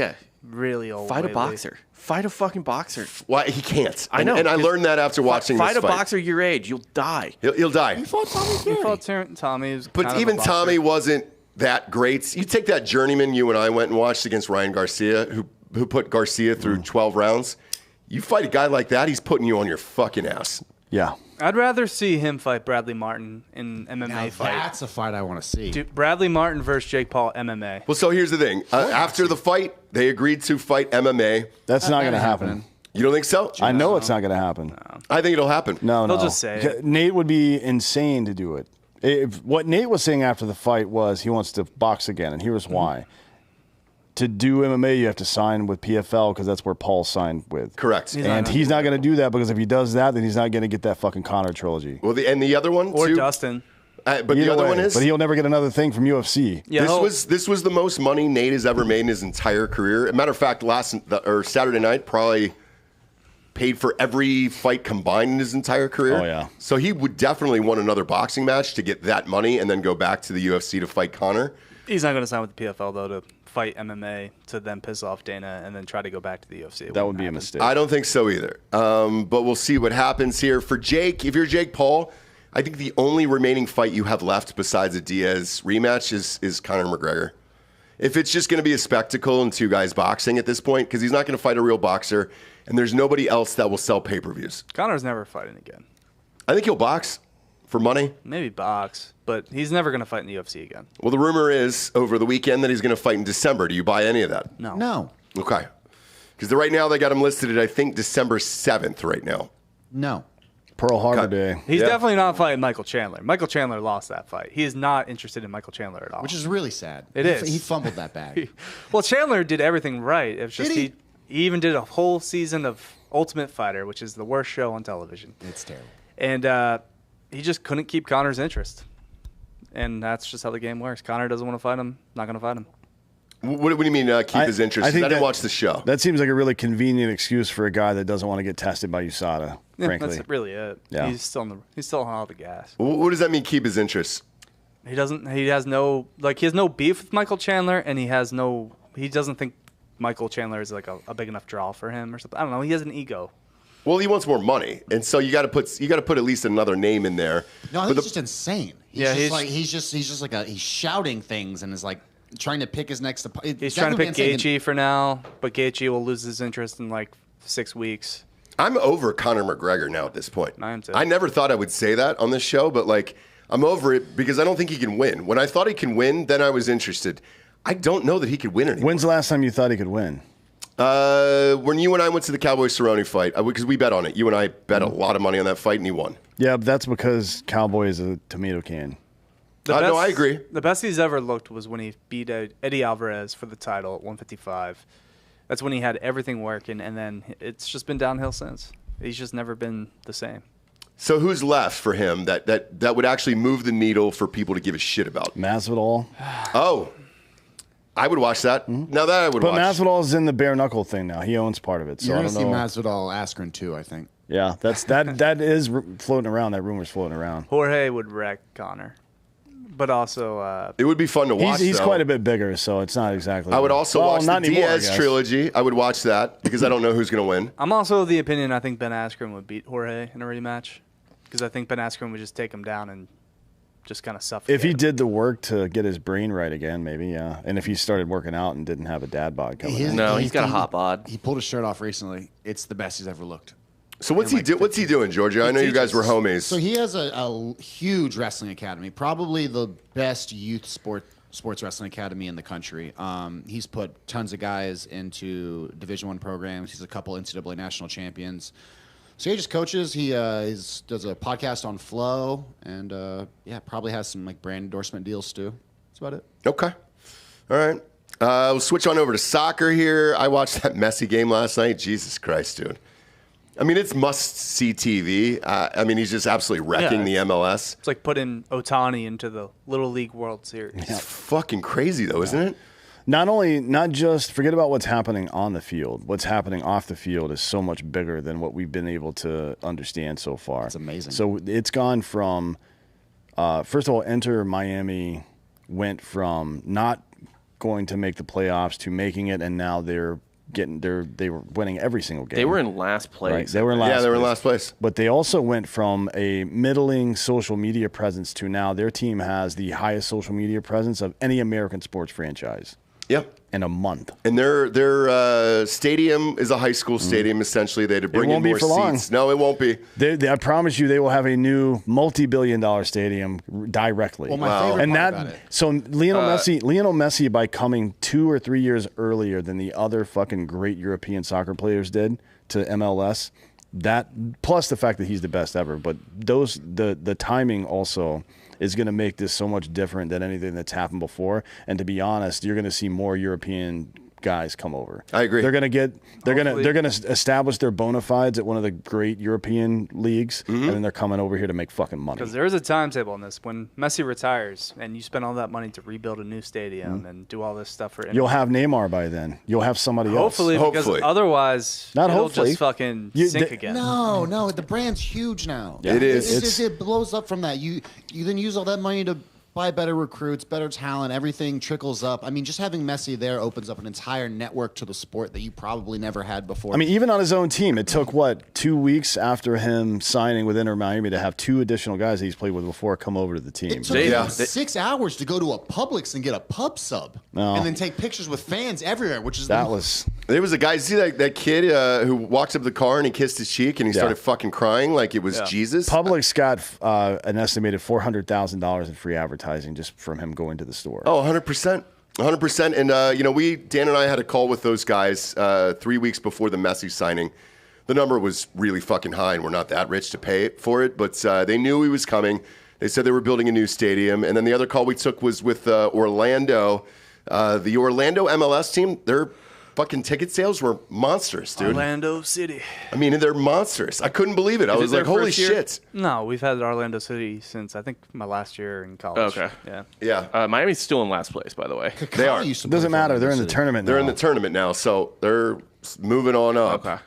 really old. Fight a boxer. Fight a fucking boxer. Why he can't. I know. And I learned that after watching this fight. Fight a boxer your age. You'll die. He'll die. He fought Tommy Fury. He fought Tommy. But even Tommy wasn't that great. You take that journeyman you and I went and watched against Ryan Garcia, who put Garcia through 12 rounds. You fight a guy like that, he's putting you on your fucking ass. Yeah. I'd rather see him fight Bradley Martin in MMA Now fight. that's a fight I want to see. Dude, Bradley Martin versus Jake Paul MMA. Well, so here's the thing. After the fight, they agreed to fight MMA. That's not going to happen. You don't think so? I know it's not going to happen. No. I think it'll happen. No. They'll just say it. Nate would be insane to do it. What Nate was saying after the fight was he wants to box again, and here's why. To do MMA, you have to sign with PFL because that's where Paul signed with. Correct. And he's not going to do that because if he does that, then he's not going to get that fucking Conor trilogy. Well, the other one, Or too, Dustin. but the other one is. But he'll never get another thing from UFC. Yeah, This was the most money Nate has ever made in his entire career. As a matter of fact, Saturday night probably paid for every fight combined in his entire career. Oh, yeah. So he would definitely want another boxing match to get that money and then go back to the UFC to fight Conor. He's not going to sign with the PFL, though, to fight MMA to then piss off Dana and then try to go back to the UFC. That would be a mistake. I don't think so either. But we'll see what happens here. For Jake, if you're Jake Paul, I think the only remaining fight you have left besides a Diaz rematch is Conor McGregor. If it's just going to be a spectacle and 2 guys boxing at this point, because he's not going to fight a real boxer, and there's nobody else that will sell pay-per-views. Conor's never fighting again. I think he'll box for money. Maybe box, but he's never going to fight in the UFC again. Well, the rumor is over the weekend that he's going to fight in December. Do you buy any of that? No. Okay. Because right now they got him listed at, I think, December 7th right now. No. Pearl Harbor Day. He's definitely not fighting Michael Chandler. Michael Chandler lost that fight. He is not interested in Michael Chandler at all. Which is really sad. It is. He fumbled that bag. Well, Chandler did everything right. It's just Did he even did a whole season of Ultimate Fighter, which is the worst show on television. It's terrible. And he just couldn't keep Conor's interest. And that's just how the game works. Conor doesn't want to fight him, not going to fight him. What do you mean keep his interest? I didn't watch the show. That seems like a really convenient excuse for a guy that doesn't want to get tested by USADA, frankly. That's really it. Yeah. He's still on all the gas. What does that mean, keep his interest? He has no beef with Michael Chandler, and he doesn't think Michael Chandler is like a big enough draw for him or something. I don't know. He has an ego. Well, he wants more money, and so you got to put at least another name in there. No, I think he's just insane. He's he's shouting things and is like trying to pick his next opponent. He's trying to pick Gaethje for now, but Gaethje will lose his interest in like 6 weeks. I'm over Conor McGregor now at this point. I am too. I never thought I would say that on this show, but like I'm over it because I don't think he can win. When I thought he can win, then I was interested. I don't know that he could win anymore. When's the last time you thought he could win? When you and I went to the Cowboy-Cerrone fight, because we bet on it. You and I bet a lot of money on that fight, and he won. Yeah, but that's because Cowboy is a tomato can. No, I agree. The best he's ever looked was when he beat Eddie Alvarez for the title at 155. That's when he had everything working, and then it's just been downhill since. He's just never been the same. So who's left for him that would actually move the needle for people to give a shit about? Masvidal. Oh, I would watch that. Now that I would watch. But Masvidal's in the bare knuckle thing now. He owns part of it. So You're I going to don't see know. Masvidal Askren too, I think. Yeah, that is floating around. That rumor's floating around. Jorge would wreck Conor. But also... it would be fun to watch, He's though. quite a bit bigger, so it's not exactly... I would also watch the anymore, Diaz trilogy. I would watch that because I don't know who's going to win. I'm also of the opinion I think Ben Askren would beat Jorge in a rematch because I think Ben Askren would just take him down and just kind of suffocate. If he did the work to get his brain right again, maybe, yeah. And if he started working out and didn't have a dad bod coming in. No, he's got a hot bod. He pulled his shirt off recently. It's the best he's ever looked. So what's he doing, Georgia? I know you guys were homies. So he has a huge wrestling academy, probably the best youth sports wrestling academy in the country. He's put tons of guys into Division I programs. He's a couple NCAA national champions. So he just coaches. He does a podcast on Flow, and probably has some like brand endorsement deals too. That's about it. Okay. All right. We'll switch on over to soccer here. I watched that Messi game last night. Jesus Christ, dude. I mean, it's must-see TV. I mean, he's just absolutely wrecking the MLS. It's like putting Ohtani into the Little League World Series. It's fucking crazy, though, isn't it? Not just forget about what's happening on the field. What's happening off the field is so much bigger than what we've been able to understand so far. It's amazing. So it's gone from, first of all, Inter Miami went from not going to make the playoffs to making it, and now they were winning every single game. They were in last place. Right. They were in last place. Yeah, they were in last place. But they also went from a middling social media presence to now their team has the highest social media presence of any American sports franchise. Yep. In a month. And their stadium is a high school stadium, essentially. They had to bring in more seats. No, it won't be. I promise you they will have a new multi-billion-dollar stadium directly. Well, my favorite part about it. So Lionel Messi, by coming 2 or 3 years earlier than the other fucking great European soccer players did to MLS, that plus the fact that he's the best ever, but the timing also is going to make this so much different than anything that's happened before. And to be honest, you're going to see more European guys come over. I agree. They're going to establish their bona fides at one of the great European leagues, and then they're coming over here to make fucking money. Because there is a timetable on this. When Messi retires and you spend all that money to rebuild a new stadium and do all this stuff for you'll have Neymar by then. You'll have somebody else. Hopefully, because otherwise it'll just fucking sink again. No, the brand's huge now. Yeah. It is. It blows up from that. You then use all that money to buy better recruits, better talent, everything trickles up. I mean, just having Messi there opens up an entire network to the sport that you probably never had before. I mean, even on his own team, it took, 2 weeks after him signing with Inter Miami to have 2 additional guys that he's played with before come over to the team. It took him 6 hours to go to a Publix and get a pub sub and then take pictures with fans everywhere, which is There was a guy, see that kid who walks up to the car and he kissed his cheek and he started fucking crying like it was Jesus? Publix got an estimated $400,000 in free advertising just from him going to the store. Oh, 100%. 100%. And, Dan and I had a call with those guys 3 weeks before the Messi signing. The number was really fucking high, and we're not that rich to pay for it, but they knew he was coming. They said they were building a new stadium. And then the other call we took was with Orlando. The Orlando MLS team, their fucking ticket sales were monstrous, dude. Orlando City. I mean, they're monstrous. I couldn't believe it. I was like, holy shit. No, we've had Orlando City since, I think, my last year in college. Okay. Yeah. Miami's still in last place, by the way. They are. It doesn't matter. They're in the tournament now. They're in the tournament now, so they're moving on up. Okay.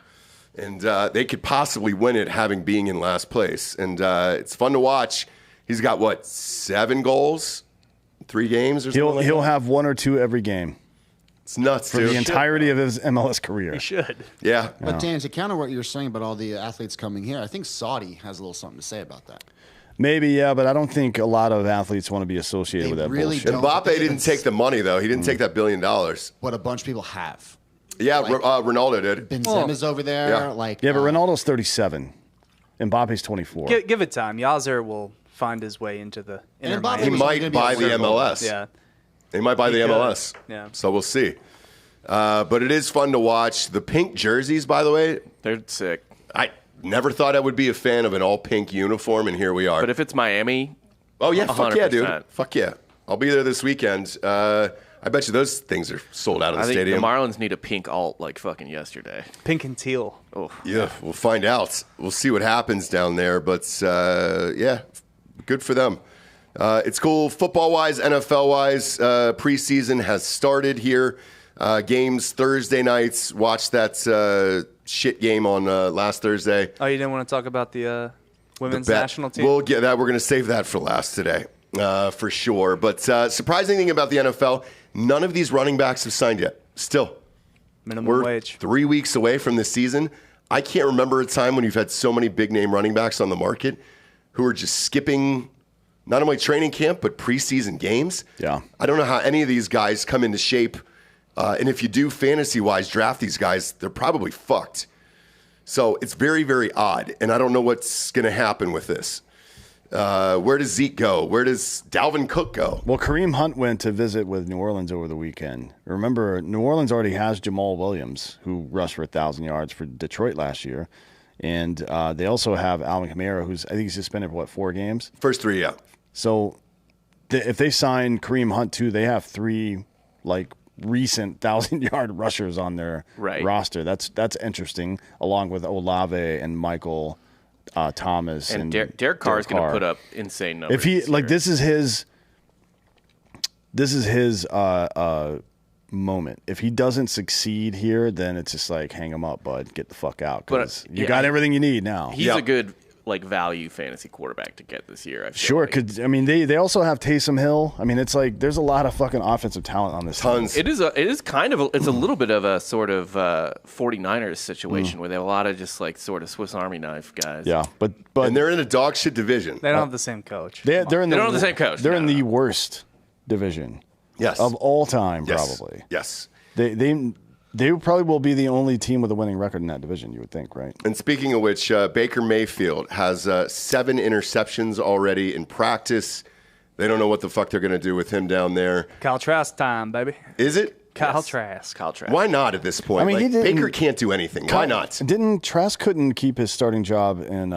And they could possibly win it being in last place. And it's fun to watch. He's got, 7 goals? 3 games or something? He'll have 1 or 2 every game. It's nuts, for dude. the entirety of his MLS career. He should. Yeah. But Dan, to counter what you were saying about all the athletes coming here, I think Saudi has a little something to say about that. Maybe, yeah, but I don't think a lot of athletes want to be associated with that bullshit. Mbappe didn't take the money, though. He didn't take that $1 billion. But a bunch of people have. Yeah, Ronaldo did. Benzema's over there. Yeah. But Ronaldo's 37. Mbappe's 24. Give it time. Yazir will find his way into the Inter Miami. He might buy the MLS. Yeah. They might buy the MLS. Yeah. So we'll see. But it is fun to watch. The pink jerseys, by the way, they're sick. I never thought I would be a fan of an all-pink uniform, and here we are. But if it's Miami, oh, yeah, 100%. Fuck yeah, dude. Fuck yeah. I'll be there this weekend. I bet you those things are sold out of the stadium. The Marlins need a pink alt like fucking yesterday. Pink and teal. Oh. Yeah, we'll find out. We'll see what happens down there. But, yeah, good for them. It's cool. Football-wise, NFL-wise, preseason has started here. Games Thursday nights. Watched that shit game on last Thursday. Oh, you didn't want to talk about the women's national team? We'll get that. We're going to save that for last today, for sure. But surprising thing about the NFL, none of these running backs have signed yet. Still. Minimum wage. 3 weeks away from this season. I can't remember a time when you've had so many big-name running backs on the market who are just skipping not only training camp, but preseason games. Yeah. I don't know how any of these guys come into shape. And if you do fantasy-wise draft these guys, they're probably fucked. So it's very, very odd. And I don't know what's going to happen with this. Where does Zeke go? Where does Dalvin Cook go? Well, Kareem Hunt went to visit with New Orleans over the weekend. Remember, New Orleans already has Jamal Williams, who rushed for 1,000 yards for Detroit last year. And they also have Alvin Kamara, who's, I think he's suspended for, 4 games? First 3, yeah. So if they sign Kareem Hunt, too, they have 3, recent 1,000-yard rushers on their roster. That's interesting, along with Olave and Michael Thomas and Derek Carr is going to put up insane numbers. If he this is his moment. If he doesn't succeed here, then it's just hang him up, bud. Get the fuck out, because you got everything you need now. He's a good value fantasy quarterback to get this year. I feel sure, because they also have Taysom Hill. It's there's a lot of fucking offensive talent on this team. It's a little bit of a sort of 49ers situation where they have a lot of just sort of Swiss Army knife guys. Yeah, but and they're in a dog shit division. They don't have the same coach. They don't have the same coach. They're in the worst division. Yes. Of all time, probably. Yes. They probably will be the only team with a winning record in that division, you would think, right? And speaking of which, Baker Mayfield has 7 interceptions already in practice. They don't know what the fuck they're going to do with him down there. Kyle Trask time, baby. Is it? Kyle Trask. Why not at this point? Baker can't do anything. Why not? Didn't Trask couldn't keep his starting job in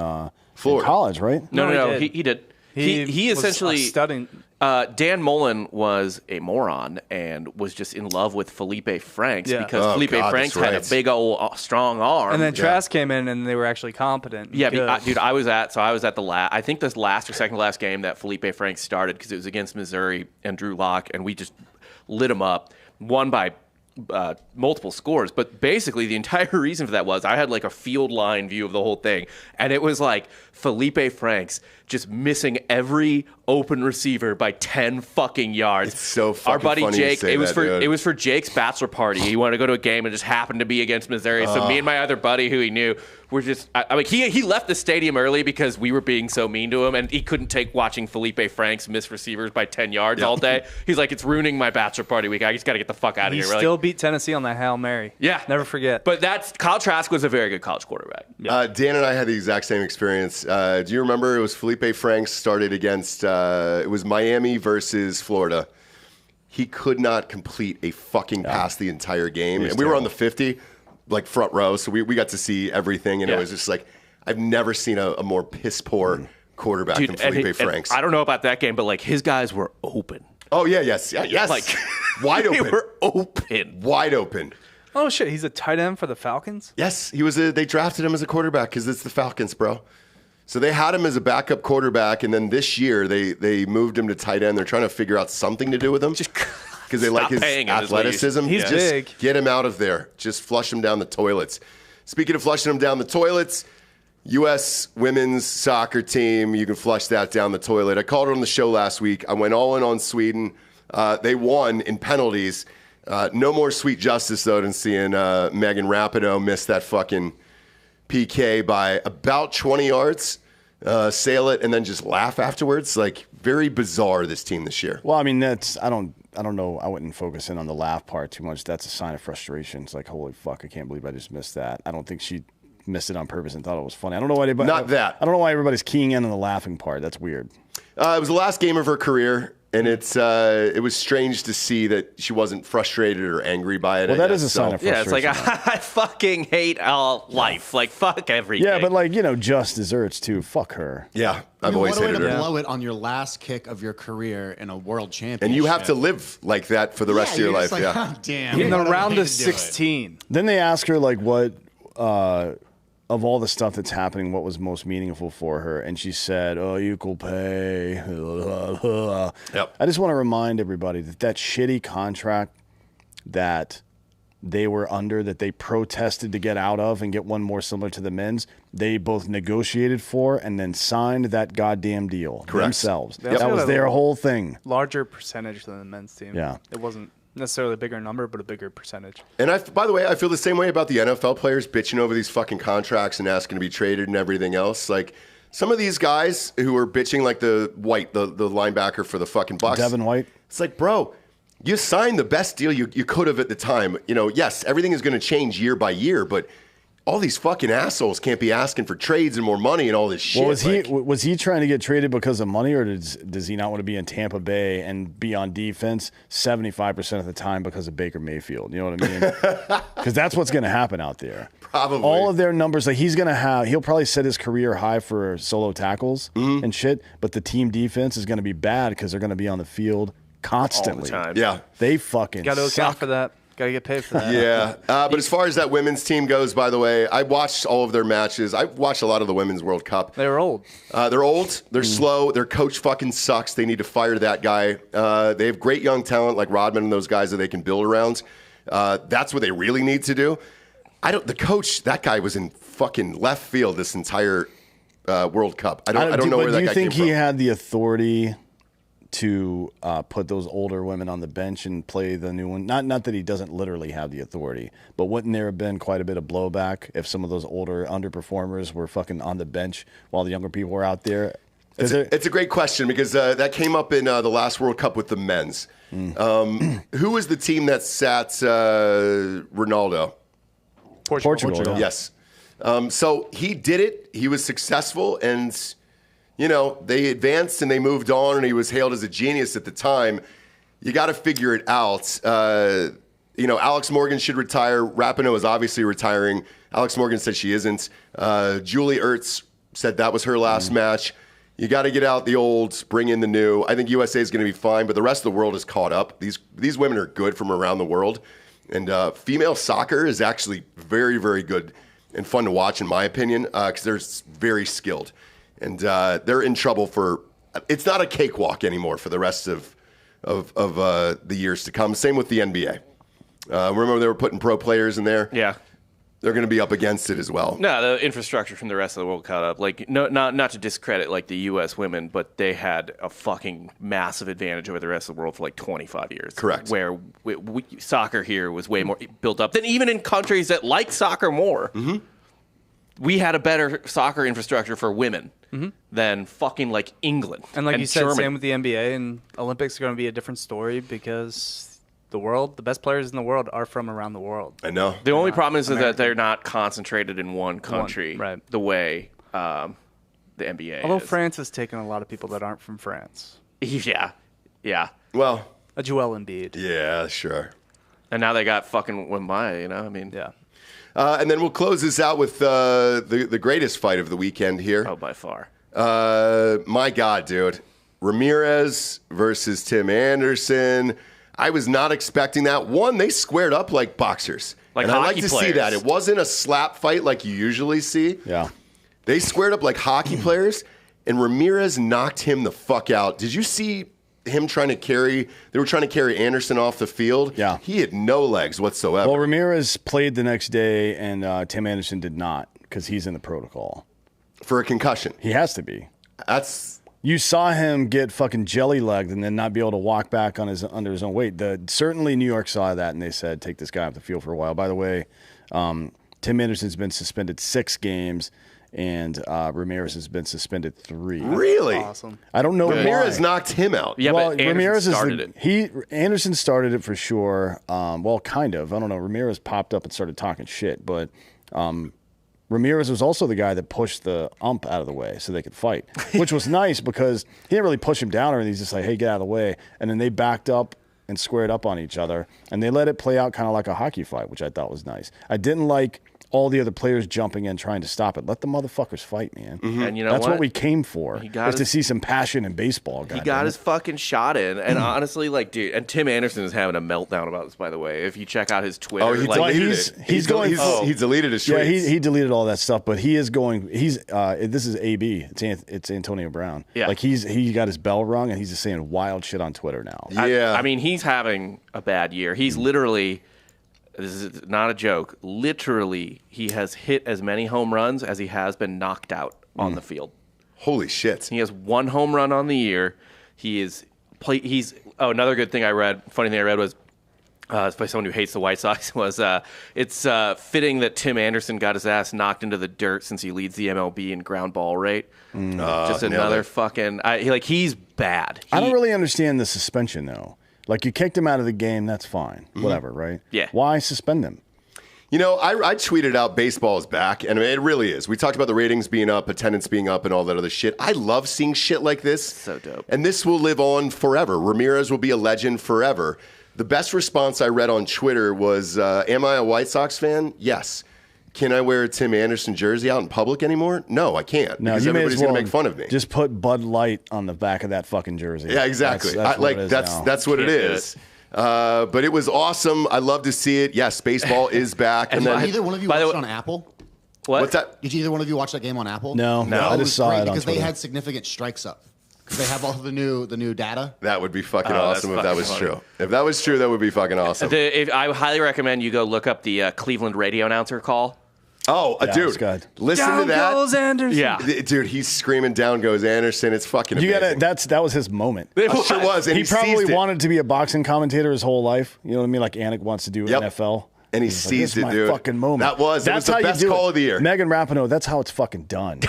Florida, in college, right? No, he did. He essentially studying. Dan Mullen was a moron and was just in love with Felipe Franks because Felipe Franks had a big old strong arm. And then Trask came in and they were actually competent. Yeah, dude, I was at the last. I think this last or second to last game that Felipe Franks started because it was against Missouri and Drew Lock, and we just lit him up. Won by multiple scores, but basically the entire reason for that was I had a field line view of the whole thing, and it was Felipe Franks just missing every open receiver by 10 fucking yards. It's so fucking Our buddy funny Jake, it was for Jake's bachelor party. He wanted to go to a game and just happened to be against Missouri. So me and my other buddy who he knew were just he left the stadium early because we were being so mean to him, and he couldn't take watching Felipe Franks miss receivers by 10 yards all day. He's like, it's ruining my bachelor party week. I just got to get the fuck out of here. He still beat Tennessee on that Hail Mary. Yeah. Never forget. But Kyle Trask was a very good college quarterback. Yeah. Dan and I had the exact same experience. Do you remember it was Felipe Franks started against, it was Miami versus Florida. He could not complete a fucking pass the entire game. And we were on the 50, front row, so we got to see everything. And it was just I've never seen a more piss-poor quarterback than Felipe Franks. I don't know about that game, but his guys were open. Oh, yeah, yes. Wide open. They were open. Wide open. Oh, shit. He's a tight end for the Falcons? Yes, they drafted him as a quarterback because it's the Falcons, bro. So they had him as a backup quarterback, and then this year they moved him to tight end. They're trying to figure out something to do with him because they like his athleticism. He's big. Get him out of there. Just flush him down the toilets. Speaking of flushing him down the toilets, U.S. women's soccer team, you can flush that down the toilet. I called it on the show last week. I went all in on Sweden. They won in penalties. No more sweet justice, though, than seeing Megan Rapinoe miss that fucking PK by about 20 yards, sail it, and then just laugh afterwards. Very bizarre, this team this year. Well, I don't know. I wouldn't focus in on the laugh part too much. That's a sign of frustration. It's holy fuck, I can't believe I just missed that. I don't think she missed it on purpose and thought it was funny. I don't know why anybody. Not that. I don't know why everybody's keying in on the laughing part. That's weird. It was the last game of her career. And it was strange to see that she wasn't frustrated or angry by it. Well, that is a sign of frustration. Yeah, it's I fucking hate all life. Fuck everything. Yeah, but just desserts too. Fuck her. Yeah, I've always hated her. What a way to blow it on your last kick of your career in a world championship. And you have to live like that for the rest of your life. Oh, damn. In the round of 16. Then they ask her what. Of all the stuff that's happening, what was most meaningful for her? And she said, equal pay. Yep. I just want to remind everybody that shitty contract that they were under, that they protested to get out of and get one more similar to the men's, they both negotiated for and then signed that goddamn deal themselves. Yep. That was their whole thing. Larger percentage than the men's team. Yeah. It wasn't necessarily a bigger number, but a bigger percentage. And by the way, I feel the same way about the NFL players bitching over these fucking contracts and asking to be traded and everything else. Some of these guys who are bitching, like the linebacker for the fucking Bucs. Devin White. It's like, bro, you signed the best deal you could have at the time. You know, yes, everything is going to change year by year, but all these fucking assholes can't be asking for trades and more money and all this shit. Well, was he trying to get traded because of money, or does he not want to be in Tampa Bay and be on defense 75% of the time because of Baker Mayfield? You know what I mean? Because that's what's going to happen out there. Probably. All of their numbers, like he'll probably set his career high for solo tackles and shit, but the team defense is going to be bad because they're going to be on the field constantly. All the time. Yeah. They fucking Got to suck. account for that. Got to get paid for that. Yeah. But as far as that women's team goes, by the way, I watched all of their matches. I watched a lot of the Women's World Cup. They were old. They're old. They're slow. Their coach fucking sucks. They need to fire that guy. They have great young talent like Rodman and those guys that they can build around. That's what they really need to do. The coach, that guy was in fucking left field this entire World Cup. I don't know where that guy came from. Do you think he had the authority to put those older women on the bench and play the new one? Not that he doesn't literally have the authority, but wouldn't there have been quite a bit of blowback if some of those older underperformers were fucking on the bench while the younger people were out there? It's a great question because that came up in the last World Cup with the men's. Who was the team that sat Ronaldo? Portugal. Yes. So he did it. He was successful, and they advanced and they moved on, and he was hailed as a genius at the time. You got to figure it out. Alex Morgan should retire. Rapinoe is obviously retiring. Alex Morgan said she isn't. Julie Ertz said that was her last match. You got to get out the old, bring in the new. I think USA is going to be fine, but the rest of the world is caught up. These women are good from around the world. And female soccer is actually very, very good and fun to watch, in my opinion, because they're very skilled. And they're in trouble it's not a cakewalk anymore for the rest of the years to come. Same with the NBA. Remember they were putting pro players in there? Yeah. They're going to be up against it as well. No, the infrastructure from the rest of the world caught up. Like, no, not to discredit like the U.S. women, but they had a fucking massive advantage over the rest of the world for like 25 years. Correct. Where soccer here was way more built up than even in countries that like soccer more. Mm-hmm. We had a better soccer infrastructure for women than fucking like England. And like you said, Germany. same with the NBA, and Olympics are going to be a different story because the best players in the world are from around the world. I know. The only problem is that they're not concentrated in one country right. the way the NBA Although is. France has taken a lot of people that aren't from France. Yeah. Well, A Joel Embiid. yeah, sure. And now they got fucking Wembanyama, Yeah. And then we'll close this out with the greatest fight of the weekend here. Oh, by far. My God, dude. Ramirez versus Tim Anderson. I was not expecting that. One, they squared up like boxers. Like and I like hockey to see players. that. It wasn't a slap fight like you usually see. Yeah. They squared up like hockey players, and Ramirez knocked him the fuck out. Did you see him they were trying to carry Anderson off the field? Yeah. He had no legs whatsoever. Well, Ramirez played the next day, and Tim Anderson did not because he's in the protocol. For a concussion. He has to be. That's... You saw him get fucking jelly-legged and then not be able to walk back on under his own weight. Certainly New York saw that, and they said, take this guy off the field for a while. By the way, Tim Anderson's been suspended 6 games, and Ramirez has been suspended 3. Really? Awesome. I don't know Ramirez why. knocked him out. Yeah, well, but Anderson Ramirez started it. Anderson started it for sure. Well, kind of. I don't know. Ramirez popped up and started talking shit, but Ramirez was also the guy that pushed the ump out of the way so they could fight, which was nice because he didn't really push him down or anything. He's just like, hey, get out of the way. And then they backed up and squared up on each other, and they let it play out kind of like a hockey fight, which I thought was nice. I didn't like all the other players jumping in trying to stop it. Let the motherfuckers fight, man. And you know That's what we came for, is to see some passion in baseball. He got his fucking shot in. And honestly, like, dude, and Tim Anderson is having a meltdown about this, by the way. If you check out his Twitter. Oh, he deleted it. He's going. He deleted his Yeah, tweets. he deleted all that stuff, but he is going. This is AB. It's Antonio Brown. Yeah. Like he got his bell rung, and he's just saying wild shit on Twitter now. Yeah. I mean, he's having a bad year. He's literally, this is not a joke, literally, he has hit as many home runs as he has been knocked out on the field. Holy shit. He has 1 home run on the year. Another good thing I read, funny thing I read was it's by someone who hates the White Sox, was it's fitting that Tim Anderson got his ass knocked into the dirt since he leads the MLB in ground ball rate. Just another fucking he's bad. I don't really understand the suspension though. Like, you kicked him out of the game, that's fine. Whatever, right? Yeah. Why suspend him? You know, I tweeted out baseball is back, and it really is. We talked about the ratings being up, attendance being up, and all that other shit. I love seeing shit like this. So dope. And this will live on forever. Ramirez will be a legend forever. The best response I read on Twitter was, am I a White Sox fan? Yes. Can I wear a Tim Anderson jersey out in public anymore? No, I can't. No, because everybody's going to make fun of me. Just put Bud Light on the back of that fucking jersey. Yeah, exactly. That's what it is. But it was awesome. I love to see it. Yes, baseball is back. And then either one of you watched it on Apple? What's that? Did either one of you watch that game on Apple? No. I just saw it on because Twitter. they had significant strikes up. Because they have all the new data. That would be fucking awesome if that was funny. true. If that was true, that would be fucking awesome. I highly recommend you go look up the Cleveland radio announcer call. Oh, dude, listen to that. Down goes Anderson. Yeah. Dude, he's screaming, down goes Anderson. It's fucking amazing. That was his moment. It sure was. And He probably seized it. wanted to be a boxing commentator his whole life. You know what I mean? Like Anik wants to do NFL. And he He's seized like, it, this is dude. my fucking moment. That was the how you best do call it. of the year. Megan Rapinoe, that's how it's fucking done.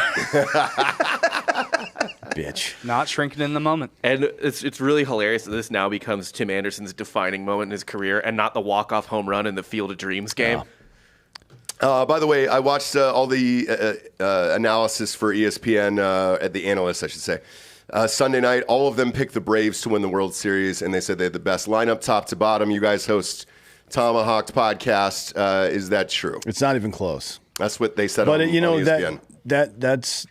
Bitch. Not shrinking in the moment. And it's really hilarious that this now becomes Tim Anderson's defining moment in his career and not the walk-off home run in the Field of Dreams game. By the way, I watched all the analysis for ESPN at the analysts, I should say. Sunday night, all of them picked the Braves to win the World Series, and they said they had the best lineup top to bottom. You guys host Tomahawked podcast. Is that true? It's not even close. That's what they said But on ESPN. that's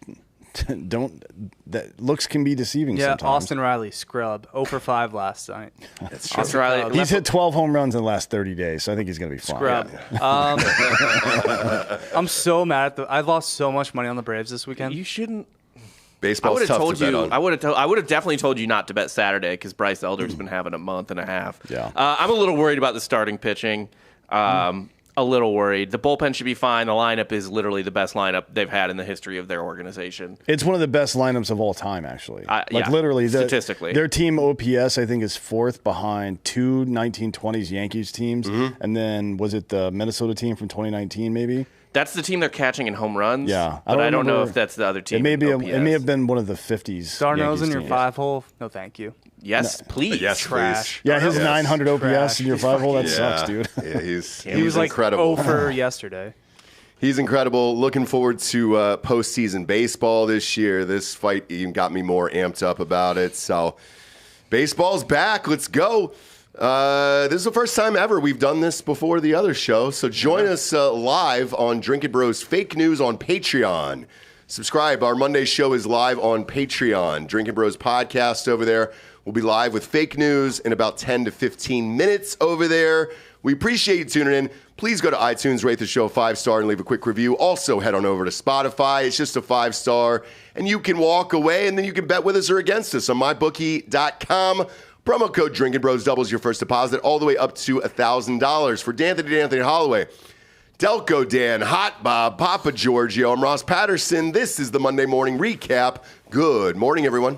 looks can be deceiving sometimes. Austin Riley, scrub. 0 for 5 last night. That's true. Austin Riley, He's hit 12 home runs in the last 30 days, so I think he's going to be fine. Scrub. I'm so mad at I lost so much money on the Braves this weekend. you shouldn't. Baseball's tough to bet on. I would have definitely told you not to bet Saturday because Bryce Elder's been having a month and a half. Yeah. I'm a little worried about the starting pitching. A little worried. The bullpen should be fine. The lineup is literally the best lineup they've had in the history of their organization. It's one of the best lineups of all time, actually. Yeah, literally, statistically. their team OPS I think is fourth behind two 1920s Yankees teams, and then was it the Minnesota team from 2019 maybe? That's the team they're catching in home runs. Yeah, but I don't know remember. if that's the other team. It may be. in OPS. It may have been one of the 50s. Darno's in Yankees your teams. 5-hole. No, thank you. Yes, please. Yes, Trash. please. Yeah, his Yes. 900 OPS Trash. in your 5-hole. That Yeah. sucks, dude. Yeah, he's He was like incredible. 0 for yesterday. He's incredible. Looking forward to postseason baseball this year. This fight even got me more amped up about it. So baseball's back. Let's go. This is the first time ever we've done this before the other show. So join us live on Drinkin' Bros Fake News on Patreon. Subscribe. Our Monday show is live on Patreon. Drinkin' Bros podcast over there. We'll be live with fake news in about 10 to 15 minutes over there. We appreciate you tuning in. Please go to iTunes, rate the show 5-star, and leave a quick review. Also, head on over to Spotify. It's just a 5-star, and you can walk away, and then you can bet with us or against us on mybookie.com. Promo code Drinkin' Bros doubles your first deposit all the way up to $1,000. For D'Anthony Holloway, Delco Dan, Hot Bob, Papa Giorgio, I'm Ross Patterson. This is the Monday Morning Recap. Good morning, everyone.